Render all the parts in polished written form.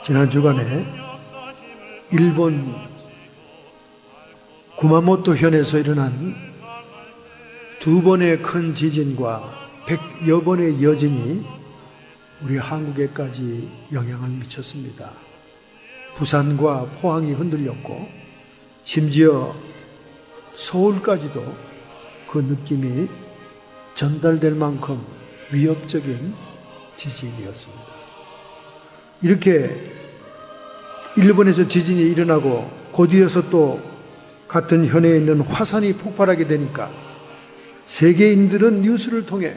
지난 주간에 일본 구마모토 현에서 일어난 두 번의 큰 지진과 100여 번의 여진이 우리 한국에까지 영향을 미쳤습니다. 부산과 포항이 흔들렸고 심지어 서울까지도 그 느낌이 전달될 만큼 위협적인 지진이었습니다. 이렇게 일본에서 지진이 일어나고 곧이어서 또 같은 현에 있는 화산이 폭발하게 되니까 세계인들은 뉴스를 통해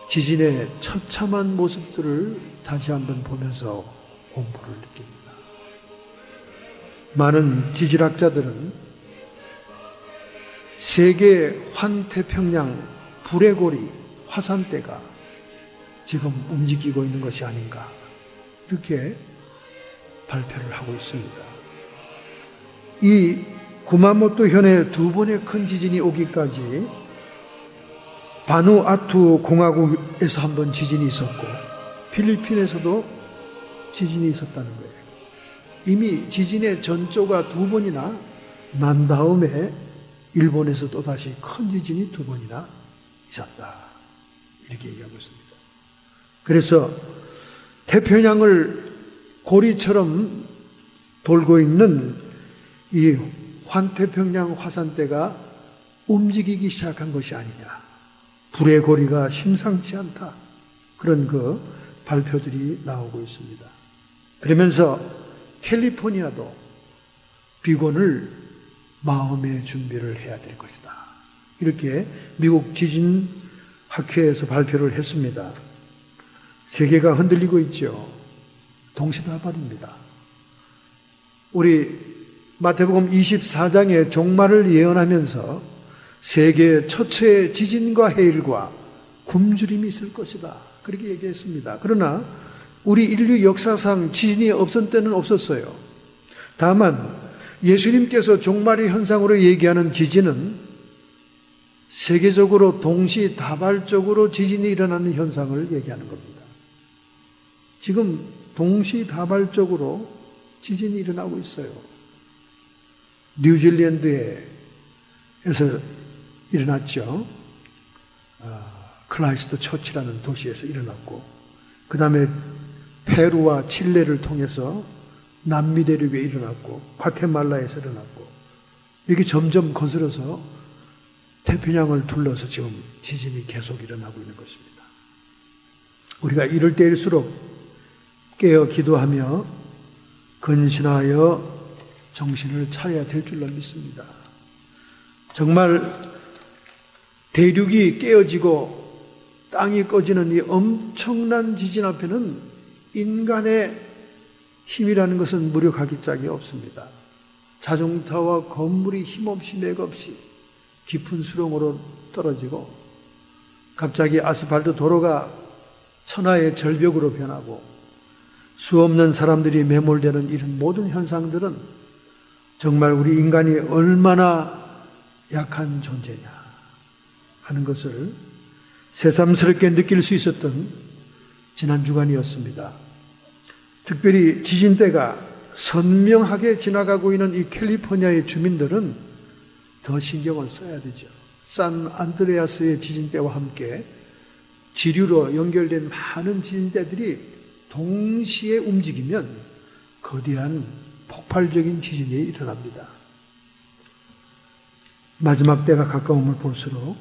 지진의 처참한 모습들을 다시 한번 보면서 공포를 느낍니다. 많은 지질학자들은 세계 환태평양 불의 고리 화산대가 지금 움직이고 있는 것이 아닌가 이렇게 발표를 하고 있습니다. 이 구마모토 현에 두 번의 큰 지진이 오기까지 바누아투 공화국에서 한 번 지진이 있었고 필리핀에서도 지진이 있었다는 거예요. 이미 지진의 전조가 두 번이나 난 다음에 일본에서 또다시 큰 지진이 두 번이나 있었다. 이렇게 얘기하고 있습니다. 그래서 태평양을 고리처럼 돌고 있는 이 환태평양 화산대가 움직이기 시작한 것이 아니냐. 불의 고리가 심상치 않다. 그런 그 발표들이 나오고 있습니다. 그러면서 캘리포니아도 비건을 마음의 준비를 해야 될 것이다. 이렇게 미국 지진학회에서 발표를 했습니다. 세계가 흔들리고 있죠. 동시다발입니다. 우리 마태복음 24장의 종말을 예언하면서 세계 처처의 지진과 해일과 굶주림이 있을 것이다. 그렇게 얘기했습니다. 그러나 우리 인류 역사상 지진이 없었던 때는 없었어요. 다만 예수님께서 종말의 현상으로 얘기하는 지진은 세계적으로 동시다발적으로 지진이 일어나는 현상을 얘기하는 겁니다. 지금 동시다발적으로 지진이 일어나고 있어요. 뉴질랜드에서 일어났죠. 클라이스트 처치라는 도시에서 일어났고 그 다음에 페루와 칠레를 통해서 남미 대륙에 일어났고 과테말라에서 일어났고 이게 점점 거슬러서 태평양을 둘러서 지금 지진이 계속 일어나고 있는 것입니다. 우리가 이럴 때일수록 깨어 기도하며 근신하여 정신을 차려야 될 줄로 믿습니다. 정말 대륙이 깨어지고 땅이 꺼지는 이 엄청난 지진 앞에는 인간의 힘이라는 것은 무력하기 짝이 없습니다. 자동차와 건물이 힘없이 맥없이 깊은 수렁으로 떨어지고 갑자기 아스팔트 도로가 천하의 절벽으로 변하고 수없는 사람들이 매몰되는 이런 모든 현상들은 정말 우리 인간이 얼마나 약한 존재냐 하는 것을 새삼스럽게 느낄 수 있었던 지난 주간이었습니다. 특별히 지진대가 선명하게 지나가고 있는 이 캘리포니아의 주민들은 더 신경을 써야 되죠. 산 안드레아스의 지진대와 함께 지류로 연결된 많은 지진대들이 동시에 움직이면 거대한 폭발적인 지진이 일어납니다. 마지막 때가 가까움을 볼수록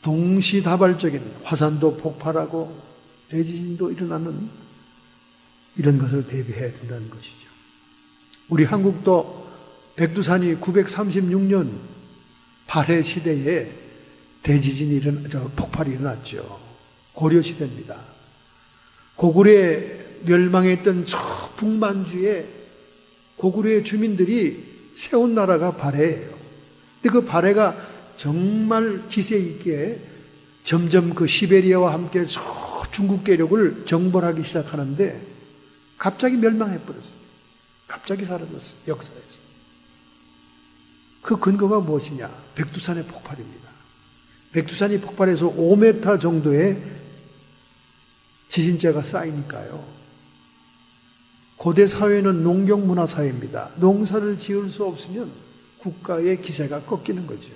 동시다발적인 화산도 폭발하고 대지진도 일어나는 이런 것을 대비해야 된다는 것이죠. 우리 한국도 백두산이 936년 발해 시대에 대지진이 폭발이 일어났죠. 고려 시대입니다. 고구려에 멸망했던 저 북만주에 고구려의 주민들이 세운 나라가 발해예요. 근데 그 발해가 정말 기세 있게 점점 그 시베리아와 함께 저 중국 대륙을 정벌하기 시작하는데 갑자기 멸망해버렸어요. 갑자기 사라졌어요. 역사에서. 그 근거가 무엇이냐? 백두산의 폭발입니다. 백두산이 폭발해서 5m 정도의 지진자가 쌓이니까요. 고대 사회는 농경 문화 사회입니다. 농사를 지을 수 없으면 국가의 기세가 꺾이는 거죠.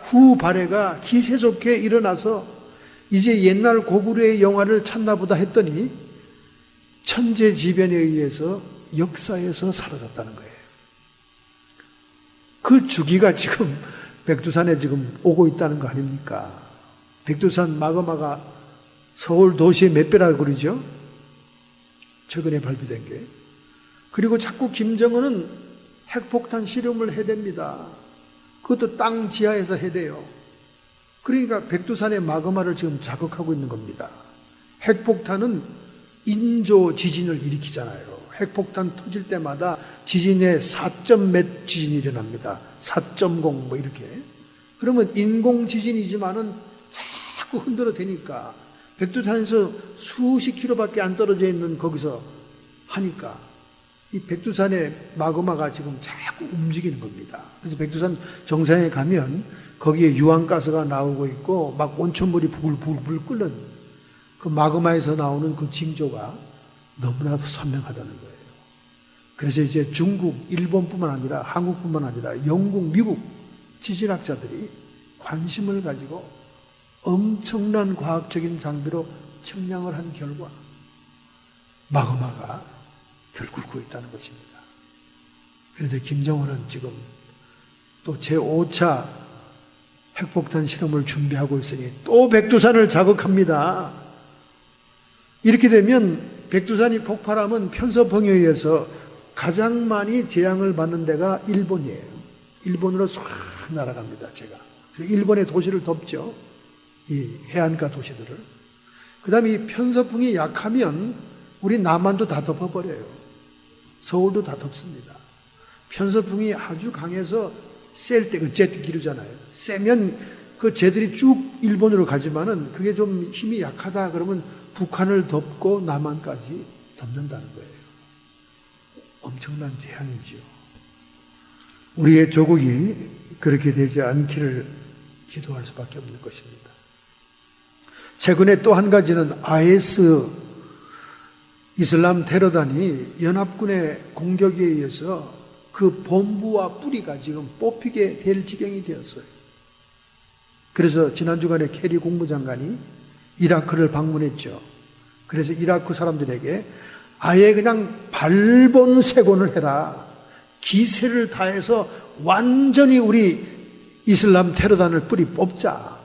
후 발해가 기세 좋게 일어나서 이제 옛날 고구려의 영화를 찾나 보다 했더니 천재지변에 의해서 역사에서 사라졌다는 거예요. 그 주기가 지금 백두산에 지금 오고 있다는 거 아닙니까? 백두산 마그마가 서울 도시의 몇 배라고 그러죠? 최근에 발표된 게. 그리고 자꾸 김정은은 핵폭탄 실험을 해댑니다. 그것도 땅 지하에서 해대요. 그러니까 백두산의 마그마를 지금 자극하고 있는 겁니다. 핵폭탄은 인조 지진을 일으키잖아요. 핵폭탄 터질 때마다 지진의 4점 몇 지진이 일어납니다. 4.0 뭐 이렇게. 그러면 인공 지진이지만은 자꾸 흔들어 대니까 백두산에서 수십 킬로밖에 안 떨어져 있는 거기서 하니까 이 백두산의 마그마가 지금 자꾸 움직이는 겁니다. 그래서 백두산 정상에 가면 거기에 유황가스가 나오고 있고 막 온천물이 부글부글 끓는 그 마그마에서 나오는 그 징조가 너무나 선명하다는 거예요. 그래서 이제 중국, 일본뿐만 아니라 한국뿐만 아니라 영국, 미국 지질학자들이 관심을 가지고 엄청난 과학적인 장비로 측량을 한 결과 마그마가 들끓고 있다는 것입니다. 그런데 김정은은 지금 또 제5차 핵폭탄 실험을 준비하고 있으니 또 백두산을 자극합니다. 이렇게 되면 백두산이 폭발하면 편서풍에 의해서 가장 많이 재앙을 받는 데가 일본이에요. 일본으로 싹 날아갑니다. 제가. 그래서 일본의 도시를 덮죠. 이 해안가 도시들을. 그 다음에 이 편서풍이 약하면 우리 남한도 다 덮어버려요. 서울도 다 덮습니다. 편서풍이 아주 강해서 셀 때 그 제트 기류잖아요. 세면 그 쟤들이 쭉 일본으로 가지만은 그게 좀 힘이 약하다 그러면 북한을 덮고 남한까지 덮는다는 거예요. 엄청난 재앙이죠. 우리의 조국이 그렇게 되지 않기를 기도할 수밖에 없는 것입니다. 최근에 또 한 가지는 IS 이슬람 테러단이 연합군의 공격에 의해서 그 본부와 뿌리가 지금 뽑히게 될 지경이 되었어요. 그래서 지난 주간에 캐리 국무장관이 이라크를 방문했죠. 그래서 이라크 사람들에게 아예 그냥 발본색원을 해라. 기세를 다해서 완전히 우리 이슬람 테러단을 뿌리 뽑자.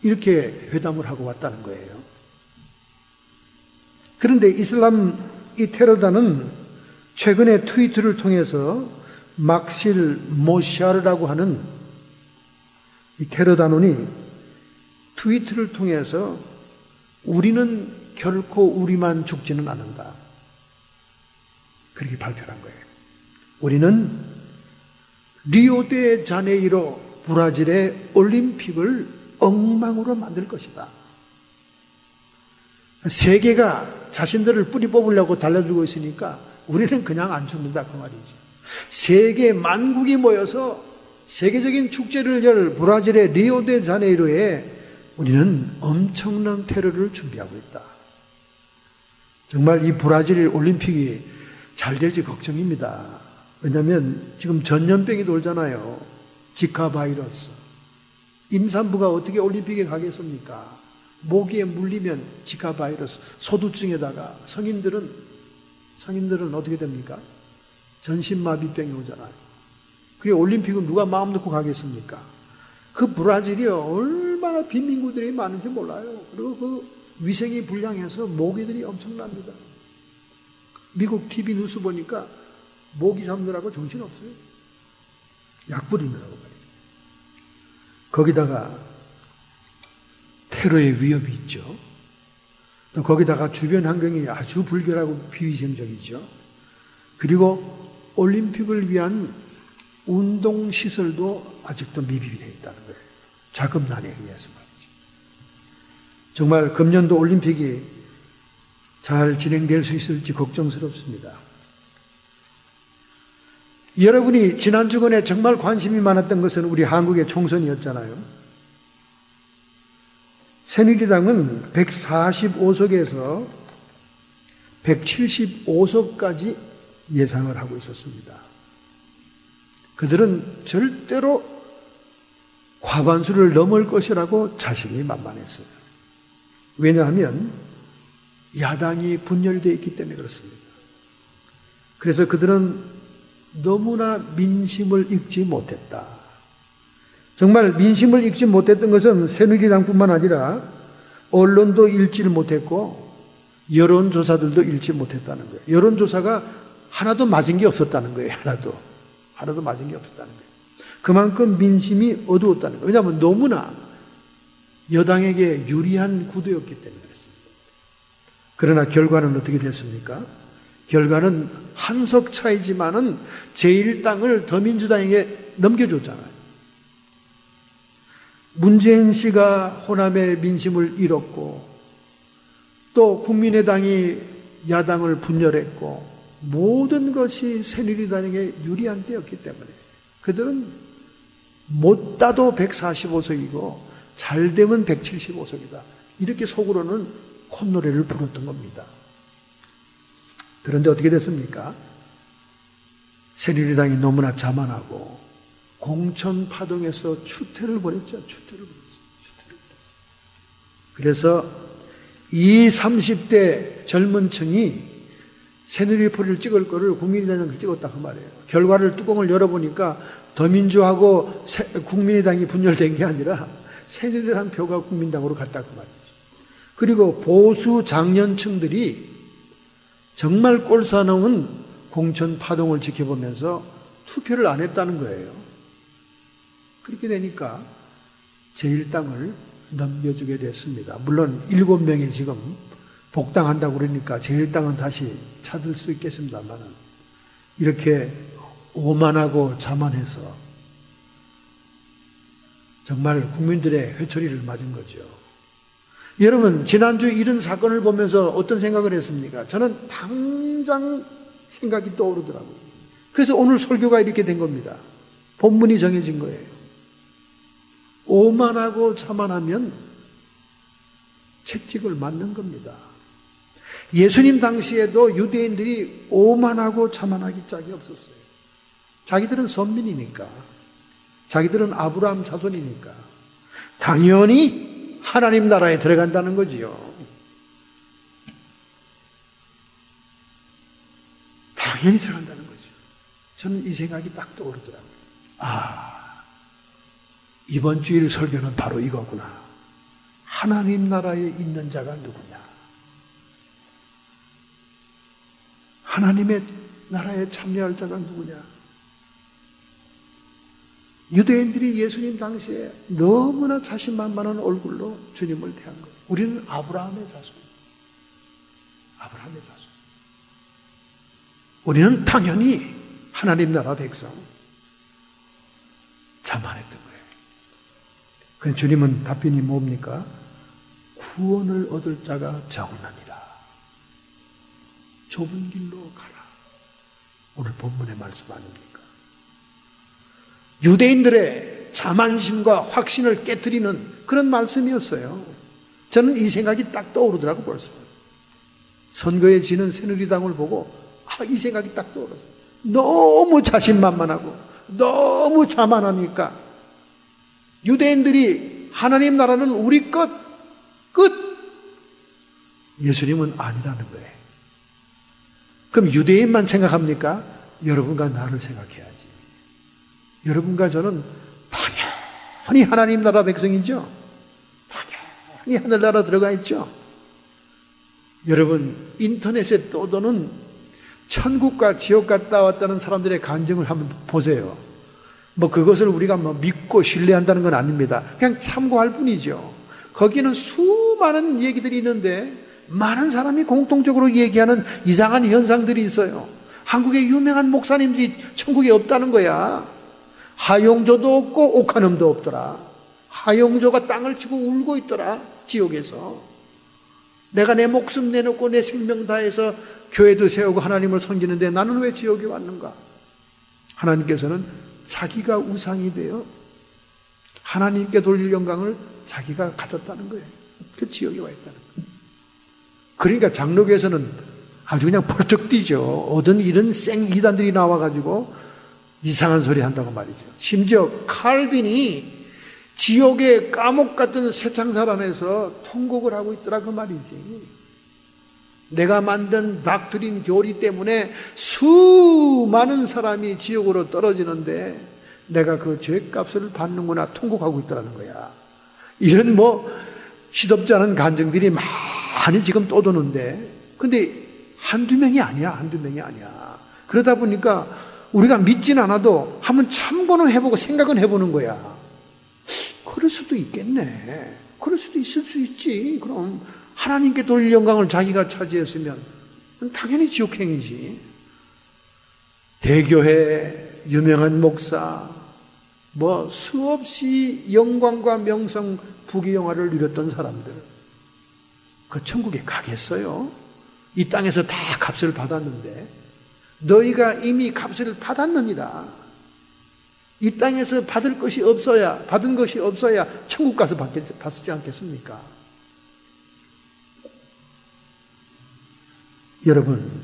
이렇게 회담을 하고 왔다는 거예요. 그런데 이슬람 이 테러단은 최근에 트위터를 통해서 막실 모샤르라고 하는 이 테러단원이 트위터를 통해서 우리는 결코 우리만 죽지는 않는다. 그렇게 발표를 한 거예요. 우리는 리오데자네이로 브라질의 올림픽을 엉망으로 만들 것이다. 세계가 자신들을 뿌리 뽑으려고 달려들고 있으니까 우리는 그냥 안 죽는다 그 말이죠. 세계 만국이 모여서 세계적인 축제를 열 브라질의 리오데자네이로에 우리는 엄청난 테러를 준비하고 있다. 정말 이 브라질 올림픽이 잘 될지 걱정입니다. 왜냐하면 지금 전염병이 돌잖아요. 지카 바이러스. 임산부가 어떻게 올림픽에 가겠습니까? 모기에 물리면 지카 바이러스, 소두증에다가 성인들은 어떻게 됩니까? 전신마비병이 오잖아요. 그리고 올림픽은 누가 마음 놓고 가겠습니까? 그 브라질이 얼마나 빈민구들이 많은지 몰라요. 그리고 그 위생이 불량해서 모기들이 엄청납니다. 미국 TV 뉴스 보니까 모기 잡느라고 정신없어요. 약 뿌리느라고 말이죠. 거기다가 테러의 위협이 있죠. 또 거기다가 주변 환경이 아주 불결하고 비위생적이죠. 그리고 올림픽을 위한 운동시설도 아직도 미비되어 있다는 거예요. 자금난에 의해서 말이죠. 정말 금년도 올림픽이 잘 진행될 수 있을지 걱정스럽습니다. 여러분이 지난 주간에 정말 관심이 많았던 것은 우리 한국의 총선이었잖아요. 새누리당은 145석에서 175석까지 예상을 하고 있었습니다. 그들은 절대로 과반수를 넘을 것이라고 자신이 만만했어요. 왜냐하면 야당이 분열되어 있기 때문에 그렇습니다. 그래서 그들은 너무나 민심을 읽지 못했다. 정말 민심을 읽지 못했던 것은 새누리당뿐만 아니라 언론도 읽지를 못했고 여론조사들도 읽지 못했다는 거예요. 여론조사가 하나도 맞은 게 없었다는 거예요. 하나도 맞은 게 없었다는 거예요. 그만큼 민심이 어두웠다는 거예요. 왜냐하면 너무나 여당에게 유리한 구도였기 때문에 그렇습니다. 그러나 결과는 어떻게 됐습니까? 결과는 한석 차이지만은 제1당을 더민주당에게 넘겨줬잖아요. 문재인 씨가 호남의 민심을 잃었고 또 국민의당이 야당을 분열했고 모든 것이 새누리당에게 유리한 때였기 때문에 그들은 못 따도 145석이고 잘 되면 175석이다. 이렇게 속으로는 콧노래를 불었던 겁니다. 그런데 어떻게 됐습니까? 새누리당이 너무나 자만하고 공천 파동에서 추태를 벌였죠. 그래서 이 30대 젊은 층이 새누리포를 찍을 거를 국민의당을 찍었다 그 말이에요. 결과를 뚜껑을 열어보니까 더민주하고 국민의당이 분열된 게 아니라 새누리당 표가 국민당으로 갔다 그 말이죠. 그리고 보수 장년층들이 정말 꼴사나운 공천 파동을 지켜보면서 투표를 안 했다는 거예요. 그렇게 되니까 제1당을 넘겨주게 됐습니다. 물론 7명이 지금 복당한다고 그러니까 제1당은 다시 찾을 수 있겠습니다만 이렇게 오만하고 자만해서 정말 국민들의 회초리를 맞은 거죠. 여러분 지난주 이런 사건을 보면서 어떤 생각을 했습니까? 저는 당장 생각이 떠오르더라고요. 그래서 오늘 설교가 이렇게 된 겁니다. 본문이 정해진 거예요. 오만하고 자만하면 채찍을 맞는 겁니다. 예수님 당시에도 유대인들이 오만하고 자만하기 짝이 없었어요. 자기들은 선민이니까, 자기들은 아브라함 자손이니까 당연히 하나님 나라에 들어간다는 거지요. 당연히 들어간다는 거죠. 저는 이 생각이 딱 떠오르더라고요. 이번 주일 설교는 바로 이거구나. 하나님 나라에 있는 자가 누구냐? 하나님의 나라에 참여할 자가 누구냐? 유대인들이 예수님 당시에 너무나 자신만만한 얼굴로 주님을 대한 거예요. 우리는 아브라함의 자손. 아브라함의 자손. 우리는 당연히 하나님 나라 백성. 자만했던 거예요. 그럼 주님은 답변이 뭡니까? 구원을 얻을 자가 적느니라. 좁은 길로 가라. 오늘 본문의 말씀 아닙니까? 유대인들의 자만심과 확신을 깨트리는 그런 말씀이었어요. 저는 이 생각이 딱 떠오르더라고 벌써. 선거에 지는 새누리당을 보고 이 생각이 딱 떠오르어요. 너무 자신만만하고 너무 자만하니까 유대인들이 하나님 나라는 우리 것 끝. 예수님은 아니라는 거예요. 그럼 유대인만 생각합니까? 여러분과 나를 생각해야지. 여러분과 저는 당연히 하나님 나라 백성이죠. 당연히 하늘나라 들어가 있죠. 여러분 인터넷에 떠도는 천국과 지옥 갔다 왔다는 사람들의 간증을 한번 보세요. 그것을 우리가 믿고 신뢰한다는 건 아닙니다. 그냥 참고할 뿐이죠. 거기는 수많은 얘기들이 있는데 많은 사람이 공통적으로 얘기하는 이상한 현상들이 있어요. 한국의 유명한 목사님들이 천국에 없다는 거야. 하용조도 없고 옥한음도 없더라. 하용조가 땅을 치고 울고 있더라. 지옥에서. 내가 내 목숨 내놓고 내 생명 다해서 교회도 세우고 하나님을 섬기는데 나는 왜 지옥에 왔는가? 하나님께서는 자기가 우상이 되어 하나님께 돌릴 영광을 자기가 가졌다는 거예요. 그 지옥에 와 있다는 거예요. 그러니까 장로교에서는 아주 그냥 벌쩍 뛰죠. 어떤 이런 생 이단들이 나와가지고 이상한 소리 한다고 말이죠. 심지어 칼빈이 지옥의 감옥 같은 쇠창살 안에서 통곡을 하고 있더라 그 말이지. 내가 만든 doctrine 교리 때문에 수많은 사람이 지옥으로 떨어지는데 내가 그 죄값을 받는구나 통곡하고 있더라는 거야. 이런 시덥지 않은 간증들이 많이 지금 떠도는데, 근데 한두 명이 아니야. 그러다 보니까 우리가 믿진 않아도 한번 참고는 해보고 생각은 해보는 거야. 그럴 수도 있겠네. 그럴 수도 있을 수 있지. 그럼 하나님께 돌릴 영광을 자기가 차지했으면 당연히 지옥행이지. 대교회 유명한 목사 수없이 영광과 명성 부귀영화를 누렸던 사람들 그 천국에 가겠어요? 이 땅에서 다 값을 받았는데 너희가 이미 값을 받았느니라. 이 땅에서 받은 것이 없어야 천국 가서 받지 않겠습니까? 여러분,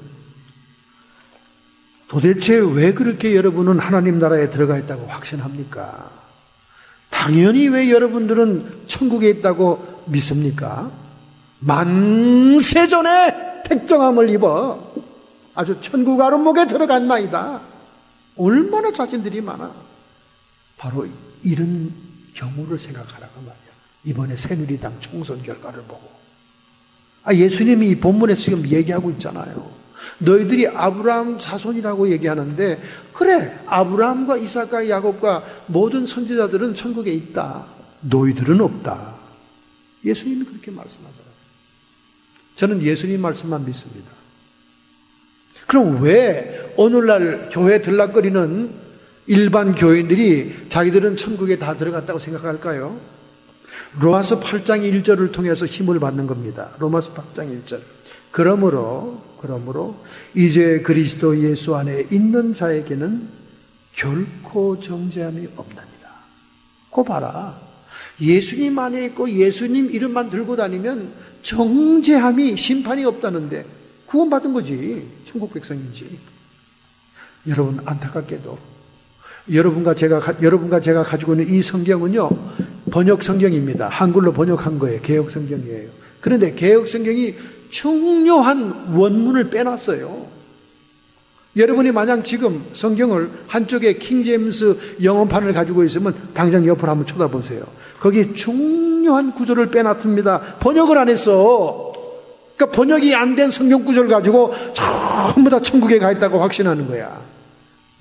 도대체 왜 그렇게 여러분은 하나님 나라에 들어가 있다고 확신합니까? 당연히 왜 여러분들은 천국에 있다고 믿습니까? 만세전에 택정함을 입어 아주 천국 아름목에 들어갔나이다. 얼마나 자신들이 많아. 바로 이런 경우를 생각하라고 말이야. 이번에 새누리당 총선 결과를 보고 예수님이 이 본문에서 지금 얘기하고 있잖아요. 너희들이 아브라함 자손이라고 얘기하는데 그래, 아브라함과 이삭과 야곱과 모든 선지자들은 천국에 있다. 너희들은 없다. 예수님이 그렇게 말씀하잖아요. 저는 예수님 말씀만 믿습니다. 그럼 왜 오늘날 교회 들락거리는 일반 교인들이 자기들은 천국에 다 들어갔다고 생각할까요? 로마서 8장 1절을 통해서 힘을 받는 겁니다. 로마서 8장 1절. 그러므로 이제 그리스도 예수 안에 있는 자에게는 결코 정죄함이 없나니라. 그거 봐라. 예수님 안에 있고 예수님 이름만 들고 다니면 정죄함이 심판이 없다는데 구원받은 거지. 천국 백성이지. 여러분, 안타깝게도 여러분과 제가 가지고 있는 이 성경은요, 번역 성경입니다. 한글로 번역한 거예요. 개혁 성경이에요. 그런데 개혁 성경이 중요한 원문을 빼놨어요. 여러분이 만약 지금 성경을 한쪽에 킹제임스 영어판을 가지고 있으면 당장 옆으로 한번 쳐다보세요. 거기 중요한 구절을 빼놨습니다. 번역을 안 했어. 그러니까 번역이 안 된 성경 구절 가지고 전부 다 천국에 가 있다고 확신하는 거야.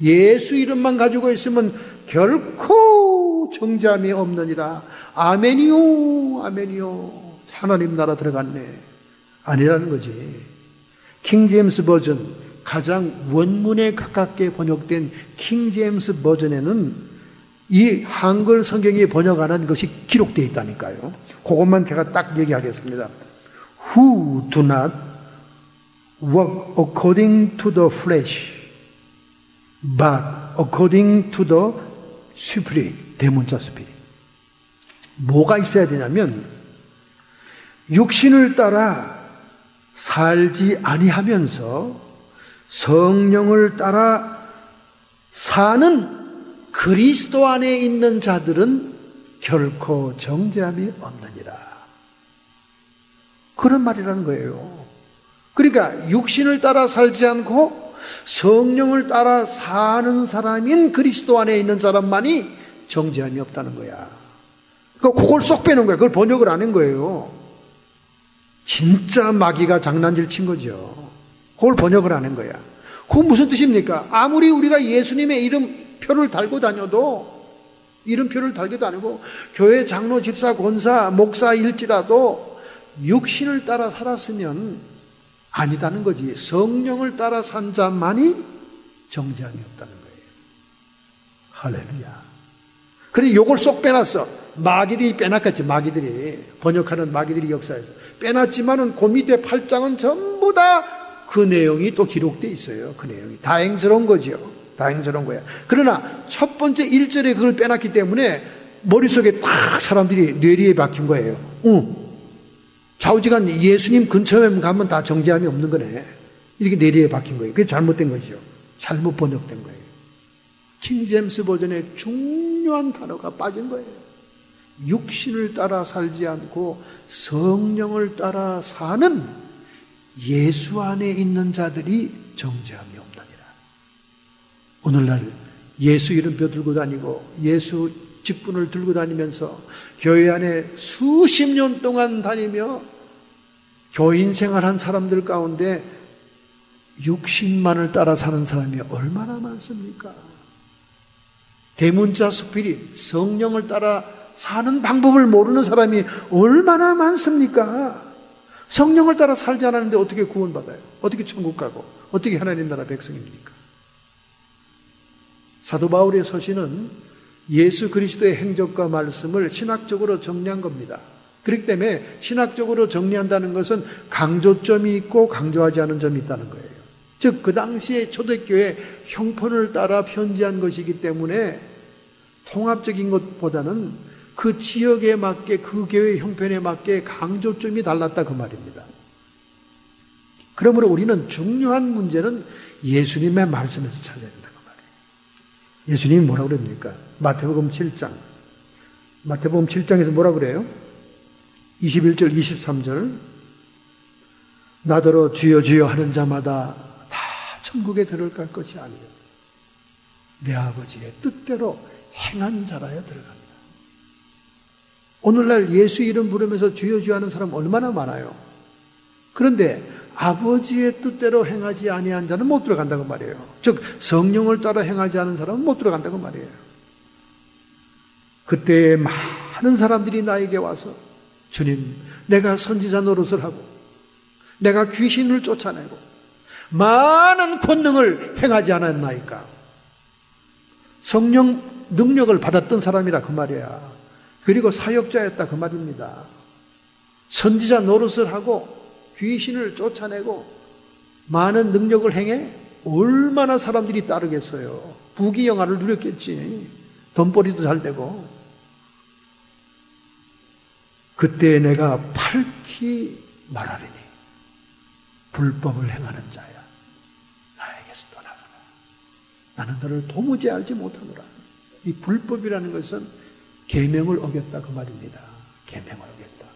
예수 이름만 가지고 있으면 결코 정죄함이 없느니라. 아멘이요, 아멘이요. 하나님 나라 들어갔네. 아니라는 거지. 킹제임스 버전, 가장 원문에 가깝게 번역된 킹제임스 버전에는 이 한글 성경이 번역하는 것이 기록되어 있다니까요. 그것만 제가 딱 얘기하겠습니다. Who do not walk according to the flesh, but according to the Spirit. 대문자 Spirit. 뭐가 있어야 되냐면 육신을 따라 살지 아니하면서 성령을 따라 사는 그리스도 안에 있는 자들은 결코 정죄함이 없느니라. 그런 말이라는 거예요. 그러니까 육신을 따라 살지 않고 성령을 따라 사는 사람인 그리스도 안에 있는 사람만이 정죄함이 없다는 거야. 그러니까 그걸 쏙 빼는 거야. 그걸 번역을 안 한 거예요. 진짜 마귀가 장난질 친 거죠. 그걸 번역을 안 한 거야. 그건 무슨 뜻입니까? 아무리 우리가 예수님의 이름표를 달고 다녀도, 이름표를 달기도 다니고 교회 장로, 집사, 권사, 목사일지라도 육신을 따라 살았으면 아니다는 거지. 성령을 따라 산 자만이 정죄함이 없다는 거예요. 할렐루야. 그래, 요걸 쏙 빼놨어. 마귀들이 빼놨겠지. 마귀들이, 번역하는 마귀들이 역사에서 빼놨지만은 그 밑에 8장은 전부 다 그 내용이 또 기록되어 있어요. 그 내용이 다행스러운 거죠. 다행스러운 거야. 그러나 첫 번째 1절에 그걸 빼놨기 때문에 머릿속에 딱 사람들이 뇌리에 박힌 거예요. 좌우지간 예수님 근처에 가면 다 정죄함이 없는 거네. 이렇게 내리에 박힌 거예요. 그게 잘못된 것이죠. 잘못 번역된 거예요. 킹제임스 버전에 중요한 단어가 빠진 거예요. 육신을 따라 살지 않고 성령을 따라 사는 예수 안에 있는 자들이 정죄함이 없느니라. 오늘날 예수 이름표 들고 다니고 예수 직분을 들고 다니면서 교회 안에 수십 년 동안 다니며 교인 생활한 사람들 가운데 육신만을 따라 사는 사람이 얼마나 많습니까? 대문자 스피릿, 성령을 따라 사는 방법을 모르는 사람이 얼마나 많습니까? 성령을 따라 살지 않았는데 어떻게 구원받아요? 어떻게 천국 가고 어떻게 하나님 나라 백성입니까? 사도 바울의 서신은 예수 그리스도의 행적과 말씀을 신학적으로 정리한 겁니다. 그렇기 때문에 신학적으로 정리한다는 것은 강조점이 있고 강조하지 않은 점이 있다는 거예요. 즉 그 당시에 초대교회 형편을 따라 편지한 것이기 때문에 통합적인 것보다는 그 지역에 맞게 그 교회 형편에 맞게 강조점이 달랐다 그 말입니다. 그러므로 우리는 중요한 문제는 예수님의 말씀에서 찾아야 된다 그 말이에요. 예수님이 뭐라고 그럽니까? 마태복음 7장. 마태복음 7장에서 뭐라고 그래요? 21절 23절 나더러 주여 주여 하는 자마다 다 천국에 들어갈 것이 아니요 내 아버지의 뜻대로 행한 자라야 들어간다. 오늘날 예수 이름 부르면서 주여 주여 하는 사람 얼마나 많아요. 그런데 아버지의 뜻대로 행하지 아니한 자는 못 들어간다고 말이에요. 즉 성령을 따라 행하지 않은 사람은 못 들어간다고 말이에요. 그때 많은 사람들이 나에게 와서 주님, 내가 선지자 노릇을 하고 내가 귀신을 쫓아내고 많은 권능을 행하지 않았나이까? 성령 능력을 받았던 사람이라 그 말이야. 그리고 사역자였다 그 말입니다. 선지자 노릇을 하고 귀신을 쫓아내고 많은 능력을 행해 얼마나 사람들이 따르겠어요. 부귀영화를 누렸겠지. 돈벌이도 잘 되고. 그때 내가 밝히 말하리니 불법을 행하는 자야 나에게서 떠나가라. 나는 너를 도무지 알지 못하노라. 이 불법이라는 것은 계명을 어겼다 그 말입니다. 계명을 어겼다.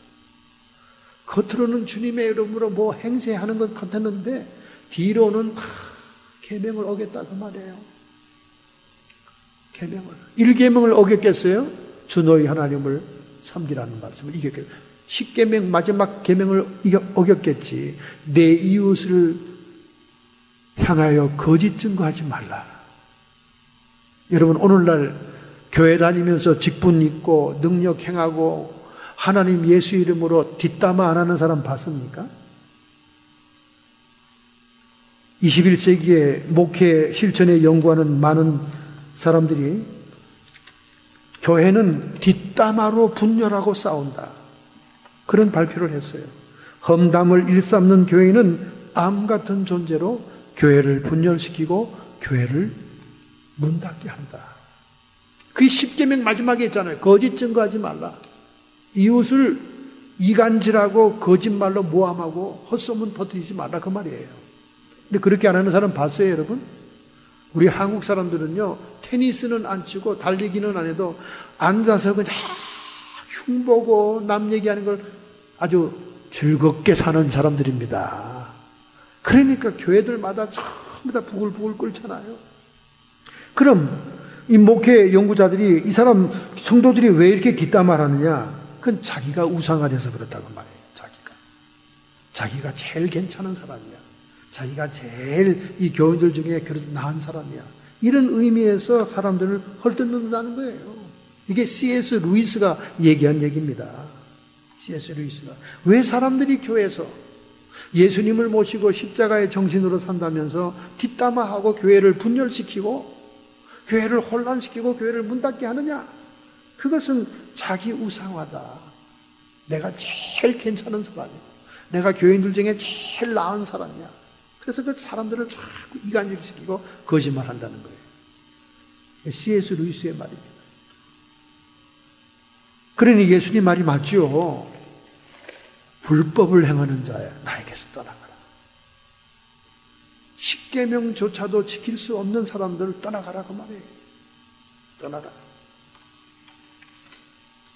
겉으로는 주님의 이름으로 뭐 행세하는 건 같았는데 뒤로는 다 계명을 어겼다 그 말이에요. 계명을 1계명을 어겼겠어요? 주 너희 하나님을 섬기라는 말씀을 이겼겠죠. 10계명 마지막 계명을 어겼겠지. 내 이웃을 향하여 거짓 증거하지 말라. 여러분 오늘날 교회 다니면서 직분 있고 능력 행하고 하나님 예수 이름으로 뒷담화 안 하는 사람 봤습니까? 21세기에 목회 실천에 연구하는 많은 사람들이 교회는 뒷담화로 분열하고 싸운다. 그런 발표를 했어요. 험담을 일삼는 교회는 암 같은 존재로 교회를 분열시키고 교회를 문 닫게 한다. 그 10계명 마지막에 있잖아요. 거짓 증거하지 말라. 이웃을 이간질하고 거짓말로 모함하고 헛소문 퍼뜨리지 말라 그 말이에요. 근데 그렇게 안 하는 사람 봤어요 여러분? 우리 한국 사람들은요 테니스는 안 치고 달리기는 안 해도 앉아서 그냥 흉보고 남 얘기하는 걸 아주 즐겁게 사는 사람들입니다. 그러니까 교회들마다 전부 다 부글부글 끓잖아요. 그럼 이 목회 연구자들이 이 사람 성도들이 왜 이렇게 뒷담화를 하느냐? 그건 자기가 우상화돼서 그렇다고 말해요. 자기가 제일 괜찮은 사람이야. 자기가 제일 이 교인들 중에 그래도 나은 사람이야. 이런 의미에서 사람들을 헐뜯는다는 거예요. 이게 C.S. 루이스가 얘기한 얘기입니다. C.S. 루이스가 왜 사람들이 교회에서 예수님을 모시고 십자가의 정신으로 산다면서 뒷담화하고 교회를 분열시키고 교회를 혼란시키고 교회를 문 닫게 하느냐? 그것은 자기 우상화다. 내가 제일 괜찮은 사람이야. 내가 교인들 중에 제일 나은 사람이야. 그래서 그 사람들을 자꾸 이간질시키고 거짓말한다는 거예요. C.S. 루이스의 말입니다. 그러니 예수님 말이 맞죠. 불법을 행하는 자야 나에게서 떠나가라. 십계명조차도 지킬 수 없는 사람들을 떠나가라고 말해요. 떠나가.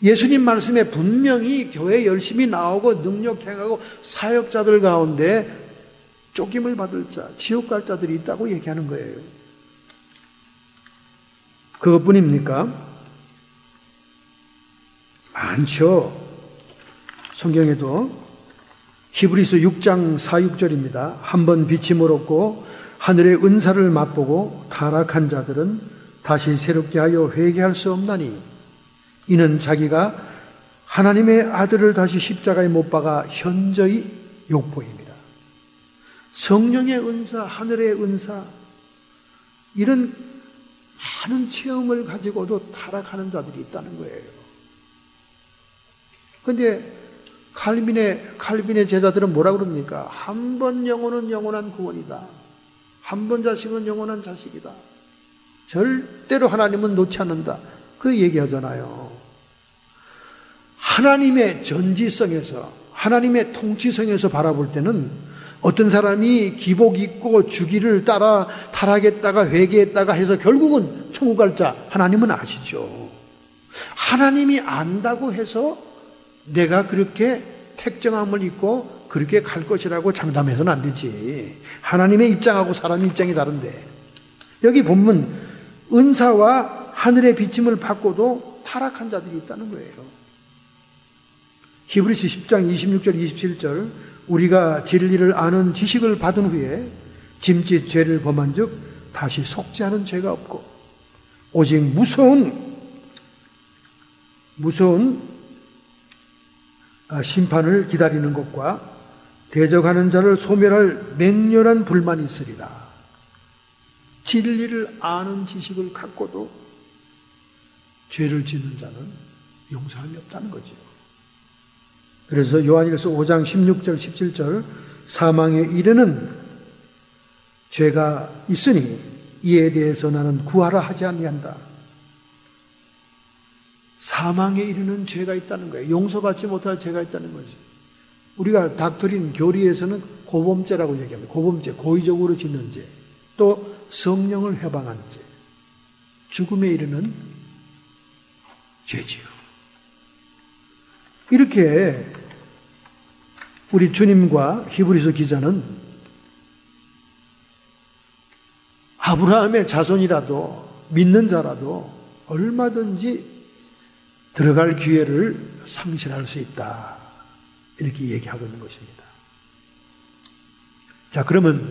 예수님 말씀에 분명히 교회 열심히 나오고 능력 행하고 사역자들 가운데 쫓김을 받을 자, 지옥 갈 자들이 있다고 얘기하는 거예요. 그것뿐입니까? 많죠. 성경에도 히브리서 6장 4, 6절입니다. 한번 빛이 멀었고 하늘의 은사를 맛보고 타락한 자들은 다시 새롭게 하여 회개할 수 없나니 이는 자기가 하나님의 아들을 다시 십자가에 못 박아 현저히 욕보입니다. 성령의 은사, 하늘의 은사, 이런 많은 체험을 가지고도 타락하는 자들이 있다는 거예요. 그런데 칼빈의 제자들은 뭐라 그럽니까? 한 번 영혼은 영원한 구원이다. 한 번 자식은 영원한 자식이다. 절대로 하나님은 놓지 않는다. 그 얘기하잖아요. 하나님의 전지성에서, 하나님의 통치성에서 바라볼 때는 어떤 사람이 기복 있고 주기를 따라 타락했다가 회개했다가 해서 결국은 천국 갈 자, 하나님은 아시죠. 하나님이 안다고 해서 내가 그렇게 택정함을 입고 그렇게 갈 것이라고 장담해서는 안 되지. 하나님의 입장하고 사람의 입장이 다른데, 여기 보면 은사와 하늘의 비침을 받고도 타락한 자들이 있다는 거예요. 히브리서 10장 26절 27절 우리가 진리를 아는 지식을 받은 후에 짐짓 죄를 범한 즉 다시 속죄하는 죄가 없고 오직 무서운 심판을 기다리는 것과 대적하는 자를 소멸할 맹렬한 불만이 있으리라. 진리를 아는 지식을 갖고도 죄를 짓는 자는 용서함이 없다는 거죠. 그래서 요한일서 5장 16절 17절 사망에 이르는 죄가 있으니 이에 대해서 나는 구하라 하지 아니한다. 사망에 이르는 죄가 있다는 거예요. 용서받지 못할 죄가 있다는 거죠. 우리가 닥트린 교리에서는 고범죄라고 얘기합니다. 고범죄, 고의적으로 짓는 죄, 또 성령을 회방한 죄, 죽음에 이르는 죄지요. 이렇게 우리 주님과 히브리서 기자는 아브라함의 자손이라도 믿는 자라도 얼마든지 들어갈 기회를 상실할 수 있다, 이렇게 얘기하고 있는 것입니다. 자, 그러면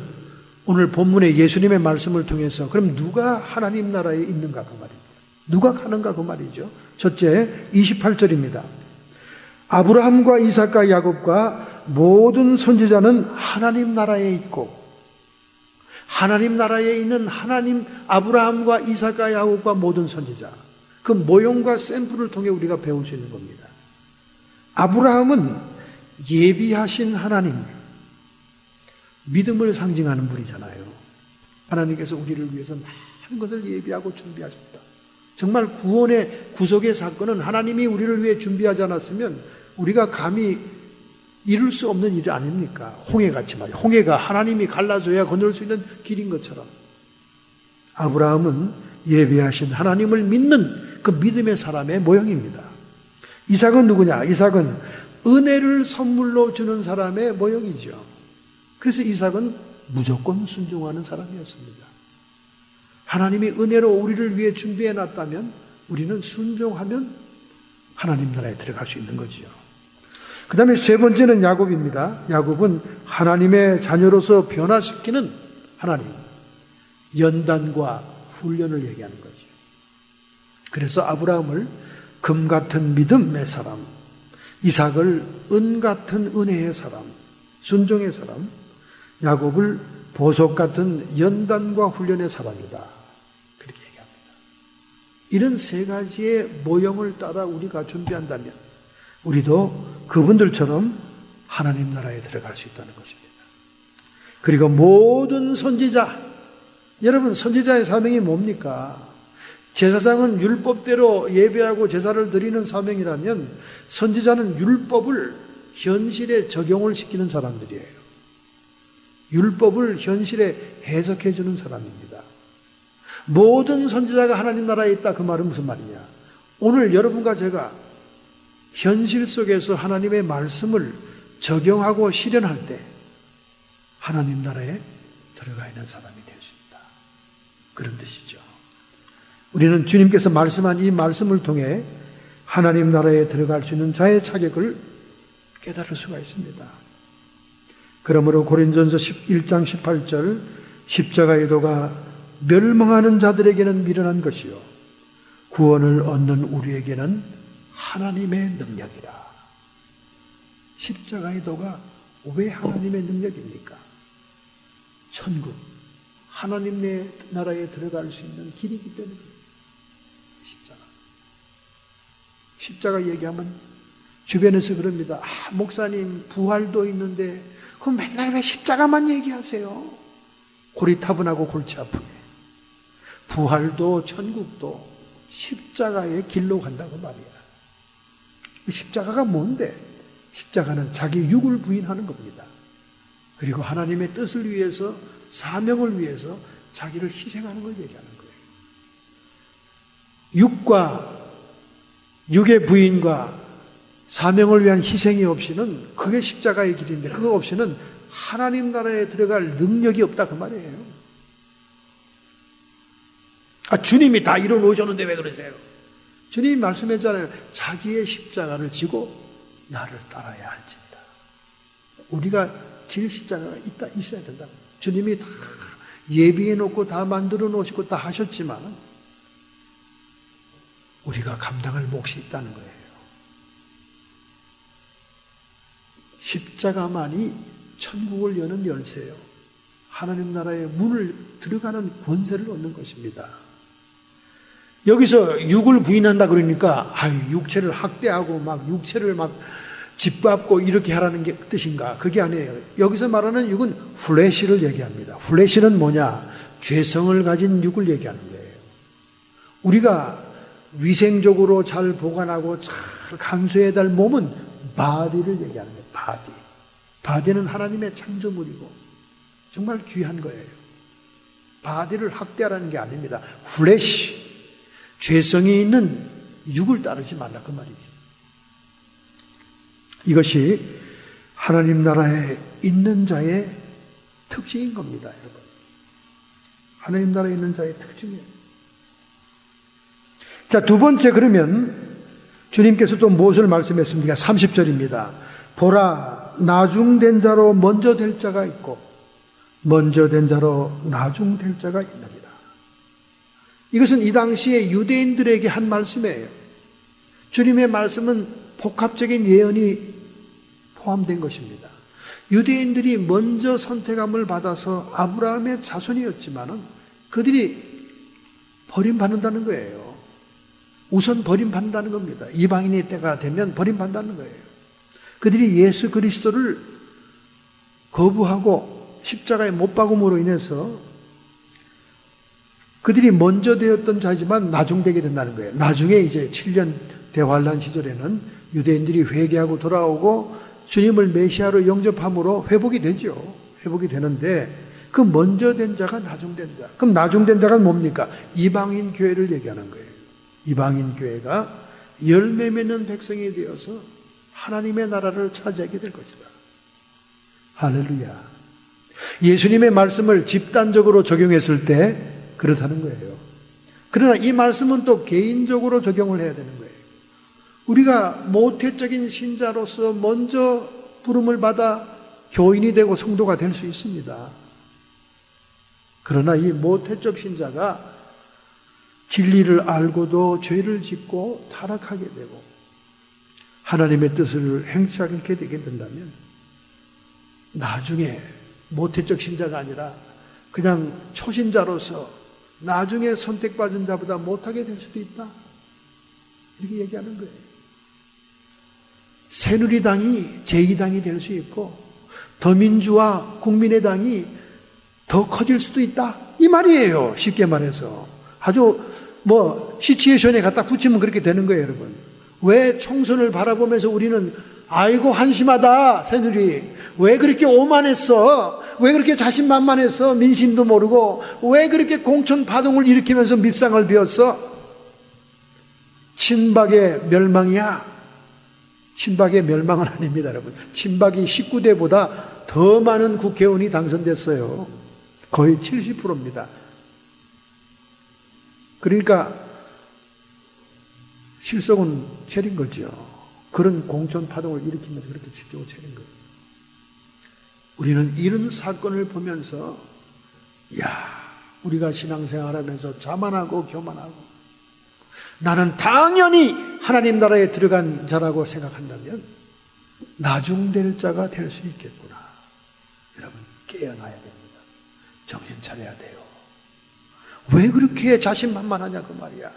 오늘 본문의 예수님의 말씀을 통해서 그럼 누가 하나님 나라에 있는가 그 말입니다. 누가 가는가 그 말이죠. 첫째 28절입니다. 아브라함과 이삭과 야곱과 모든 선지자는 하나님 나라에 있고, 하나님 나라에 있는 하나님 아브라함과 이삭과 야곱과 모든 선지자, 그 모형과 샘플을 통해 우리가 배울 수 있는 겁니다. 아브라함은 예비하신 하나님, 믿음을 상징하는 분이잖아요. 하나님께서 우리를 위해서 많은 것을 예비하고 준비하셨다. 정말 구원의 구속의 사건은 하나님이 우리를 위해 준비하지 않았으면 우리가 감히 이룰 수 없는 일 아닙니까? 홍해같이 말이에요. 홍해가 하나님이 갈라줘야 건널 수 있는 길인 것처럼 아브라함은 예비하신 하나님을 믿는 그 믿음의 사람의 모형입니다. 이삭은 누구냐? 이삭은 은혜를 선물로 주는 사람의 모형이죠. 그래서 이삭은 무조건 순종하는 사람이었습니다. 하나님이 은혜로 우리를 위해 준비해 놨다면 우리는 순종하면 하나님 나라에 들어갈 수 있는 거지요. 그 다음에 세 번째는 야곱입니다. 야곱은 하나님의 자녀로서 변화시키는 하나님, 연단과 훈련을 얘기하는 거죠. 그래서 아브라함을 금 같은 믿음의 사람, 이삭을 은 같은 은혜의 사람, 순종의 사람, 야곱을 보석 같은 연단과 훈련의 사람이다, 그렇게 얘기합니다. 이런 세 가지의 모형을 따라 우리가 준비한다면 우리도 그분들처럼 하나님 나라에 들어갈 수 있다는 것입니다. 그리고 모든 선지자, 여러분 선지자의 사명이 뭡니까? 제사장은 율법대로 예배하고 제사를 드리는 사명이라면 선지자는 율법을 현실에 적용을 시키는 사람들이에요. 율법을 현실에 해석해 주는 사람입니다. 모든 선지자가 하나님 나라에 있다. 그 말은 무슨 말이냐? 오늘 여러분과 제가 현실 속에서 하나님의 말씀을 적용하고 실현할 때 하나님 나라에 들어가 있는 사람이 될 수 있다. 그런 뜻이죠. 우리는 주님께서 말씀한 이 말씀을 통해 하나님 나라에 들어갈 수 있는 자의 자격을 깨달을 수가 있습니다. 그러므로 고린전서 1장 18절 십자가의 도가 멸망하는 자들에게는 미련한 것이요 구원을 얻는 우리에게는 하나님의 능력이라. 십자가의 도가 왜 하나님의 능력입니까? 천국, 하나님의 나라에 들어갈 수 있는 길이기 때문에 십자가 얘기하면 주변에서 그럽니다. 목사님 부활도 있는데 그럼 맨날 왜 십자가만 얘기하세요? 고리타분하고 골치 아프게. 부활도 천국도 십자가의 길로 간다고 말이야. 십자가가 뭔데? 십자가는 자기 육을 부인하는 겁니다. 그리고 하나님의 뜻을 위해서, 사명을 위해서 자기를 희생하는 걸 얘기하는 거예요. 육의 부인과 사명을 위한 희생이 없이는, 그게 십자가의 길인데 그거 없이는 하나님 나라에 들어갈 능력이 없다 그 말이에요. 주님이 다 이뤄놓으셨는데 왜 그러세요? 주님이 말씀했잖아요. 자기의 십자가를 지고 나를 따라야 할지니라. 우리가 질 십자가가 있어야 된다. 주님이 다 예비해 놓고 다 만들어 놓으시고 다 하셨지만 우리가 감당할 몫이 있다는 거예요. 십자가만이 천국을 여는 열쇠요. 하나님 나라의 문을 들어가는 권세를 얻는 것입니다. 여기서 육을 부인한다 그러니까 육체를 학대하고 막 육체를 막 짓밟고 이렇게 하라는 게 뜻인가? 그게 아니에요. 여기서 말하는 육은 플래시를 얘기합니다. 플래시는 뭐냐? 죄성을 가진 육을 얘기하는 거예요. 우리가 위생적으로 잘 보관하고 잘 간수해야 될 몸은 바디를 얘기하는 거예요. 바디는 하나님의 창조물이고 정말 귀한 거예요. 바디를 학대하라는 게 아닙니다. 플래시, 죄성이 있는 육을 따르지 말라 그 말이지. 이것이 하나님 나라에 있는 자의 특징인 겁니다, 여러분. 하나님 나라에 있는 자의 특징이에요. 자, 두 번째, 그러면 주님께서 또 무엇을 말씀했습니까? 30절입니다. 보라, 나중된 자로 먼저 될 자가 있고 먼저 된 자로 나중될 자가 있느니라. 이것은 이 당시에 유대인들에게 한 말씀이에요. 주님의 말씀은 복합적인 예언이 포함된 것입니다. 유대인들이 먼저 선택함을 받아서 아브라함의 자손이었지만은 그들이 버림받는다는 거예요. 우선 버림받는다는 겁니다. 이방인의 때가 되면 버림받는다는 거예요. 그들이 예수 그리스도를 거부하고 십자가에 못 박음으로 인해서 그들이 먼저 되었던 자지만 나중되게 된다는 거예요. 나중에 이제 7년 대환란 시절에는 유대인들이 회개하고 돌아오고 주님을 메시아로 영접함으로 회복이 되죠. 회복이 되는데 그 먼저 된 자가 나중된 자. 그럼 나중된 자가 뭡니까? 이방인 교회를 얘기하는 거예요. 이방인 교회가 열매 맺는 백성이 되어서 하나님의 나라를 차지하게 될 것이다. 할렐루야. 예수님의 말씀을 집단적으로 적용했을 때 그렇다는 거예요. 그러나 이 말씀은 또 개인적으로 적용을 해야 되는 거예요. 우리가 모태적인 신자로서 먼저 부름을 받아 교인이 되고 성도가 될 수 있습니다. 그러나 이 모태적 신자가 진리를 알고도 죄를 짓고 타락하게 되고 하나님의 뜻을 행치 않게 되게 된다면 나중에 모태적 신자가 아니라 그냥 초신자로서 나중에 선택받은 자보다 못하게 될 수도 있다. 이렇게 얘기하는 거예요. 새누리당이 제2당이 될 수 있고 더민주와 국민의당이 더 커질 수도 있다. 이 말이에요. 쉽게 말해서. 아주 시츄에이션에 갖다 붙이면 그렇게 되는 거예요, 여러분. 왜 총선을 바라보면서 우리는 아이고 한심하다 새누리, 왜 그렇게 오만했어? 왜 그렇게 자신만만했어? 민심도 모르고 왜 그렇게 공천 파동을 일으키면서 밉상을 비웠어? 친박의 멸망이야. 친박의 멸망은 아닙니다, 여러분. 친박이 19대보다 더 많은 국회의원이 당선됐어요. 거의 70%입니다. 그러니까 실속은 차린 거죠. 그런 공천 파동을 일으키면서 그렇게 실속을 차린 거예요. 우리는 이런 사건을 보면서 우리가 신앙생활하면서 자만하고 교만하고 나는 당연히 하나님 나라에 들어간 자라고 생각한다면 나중될 자가 될 수 있겠구나. 여러분 깨어나야 됩니다. 정신 차려야 돼요. 왜 그렇게 자신만만하냐 그 말이야.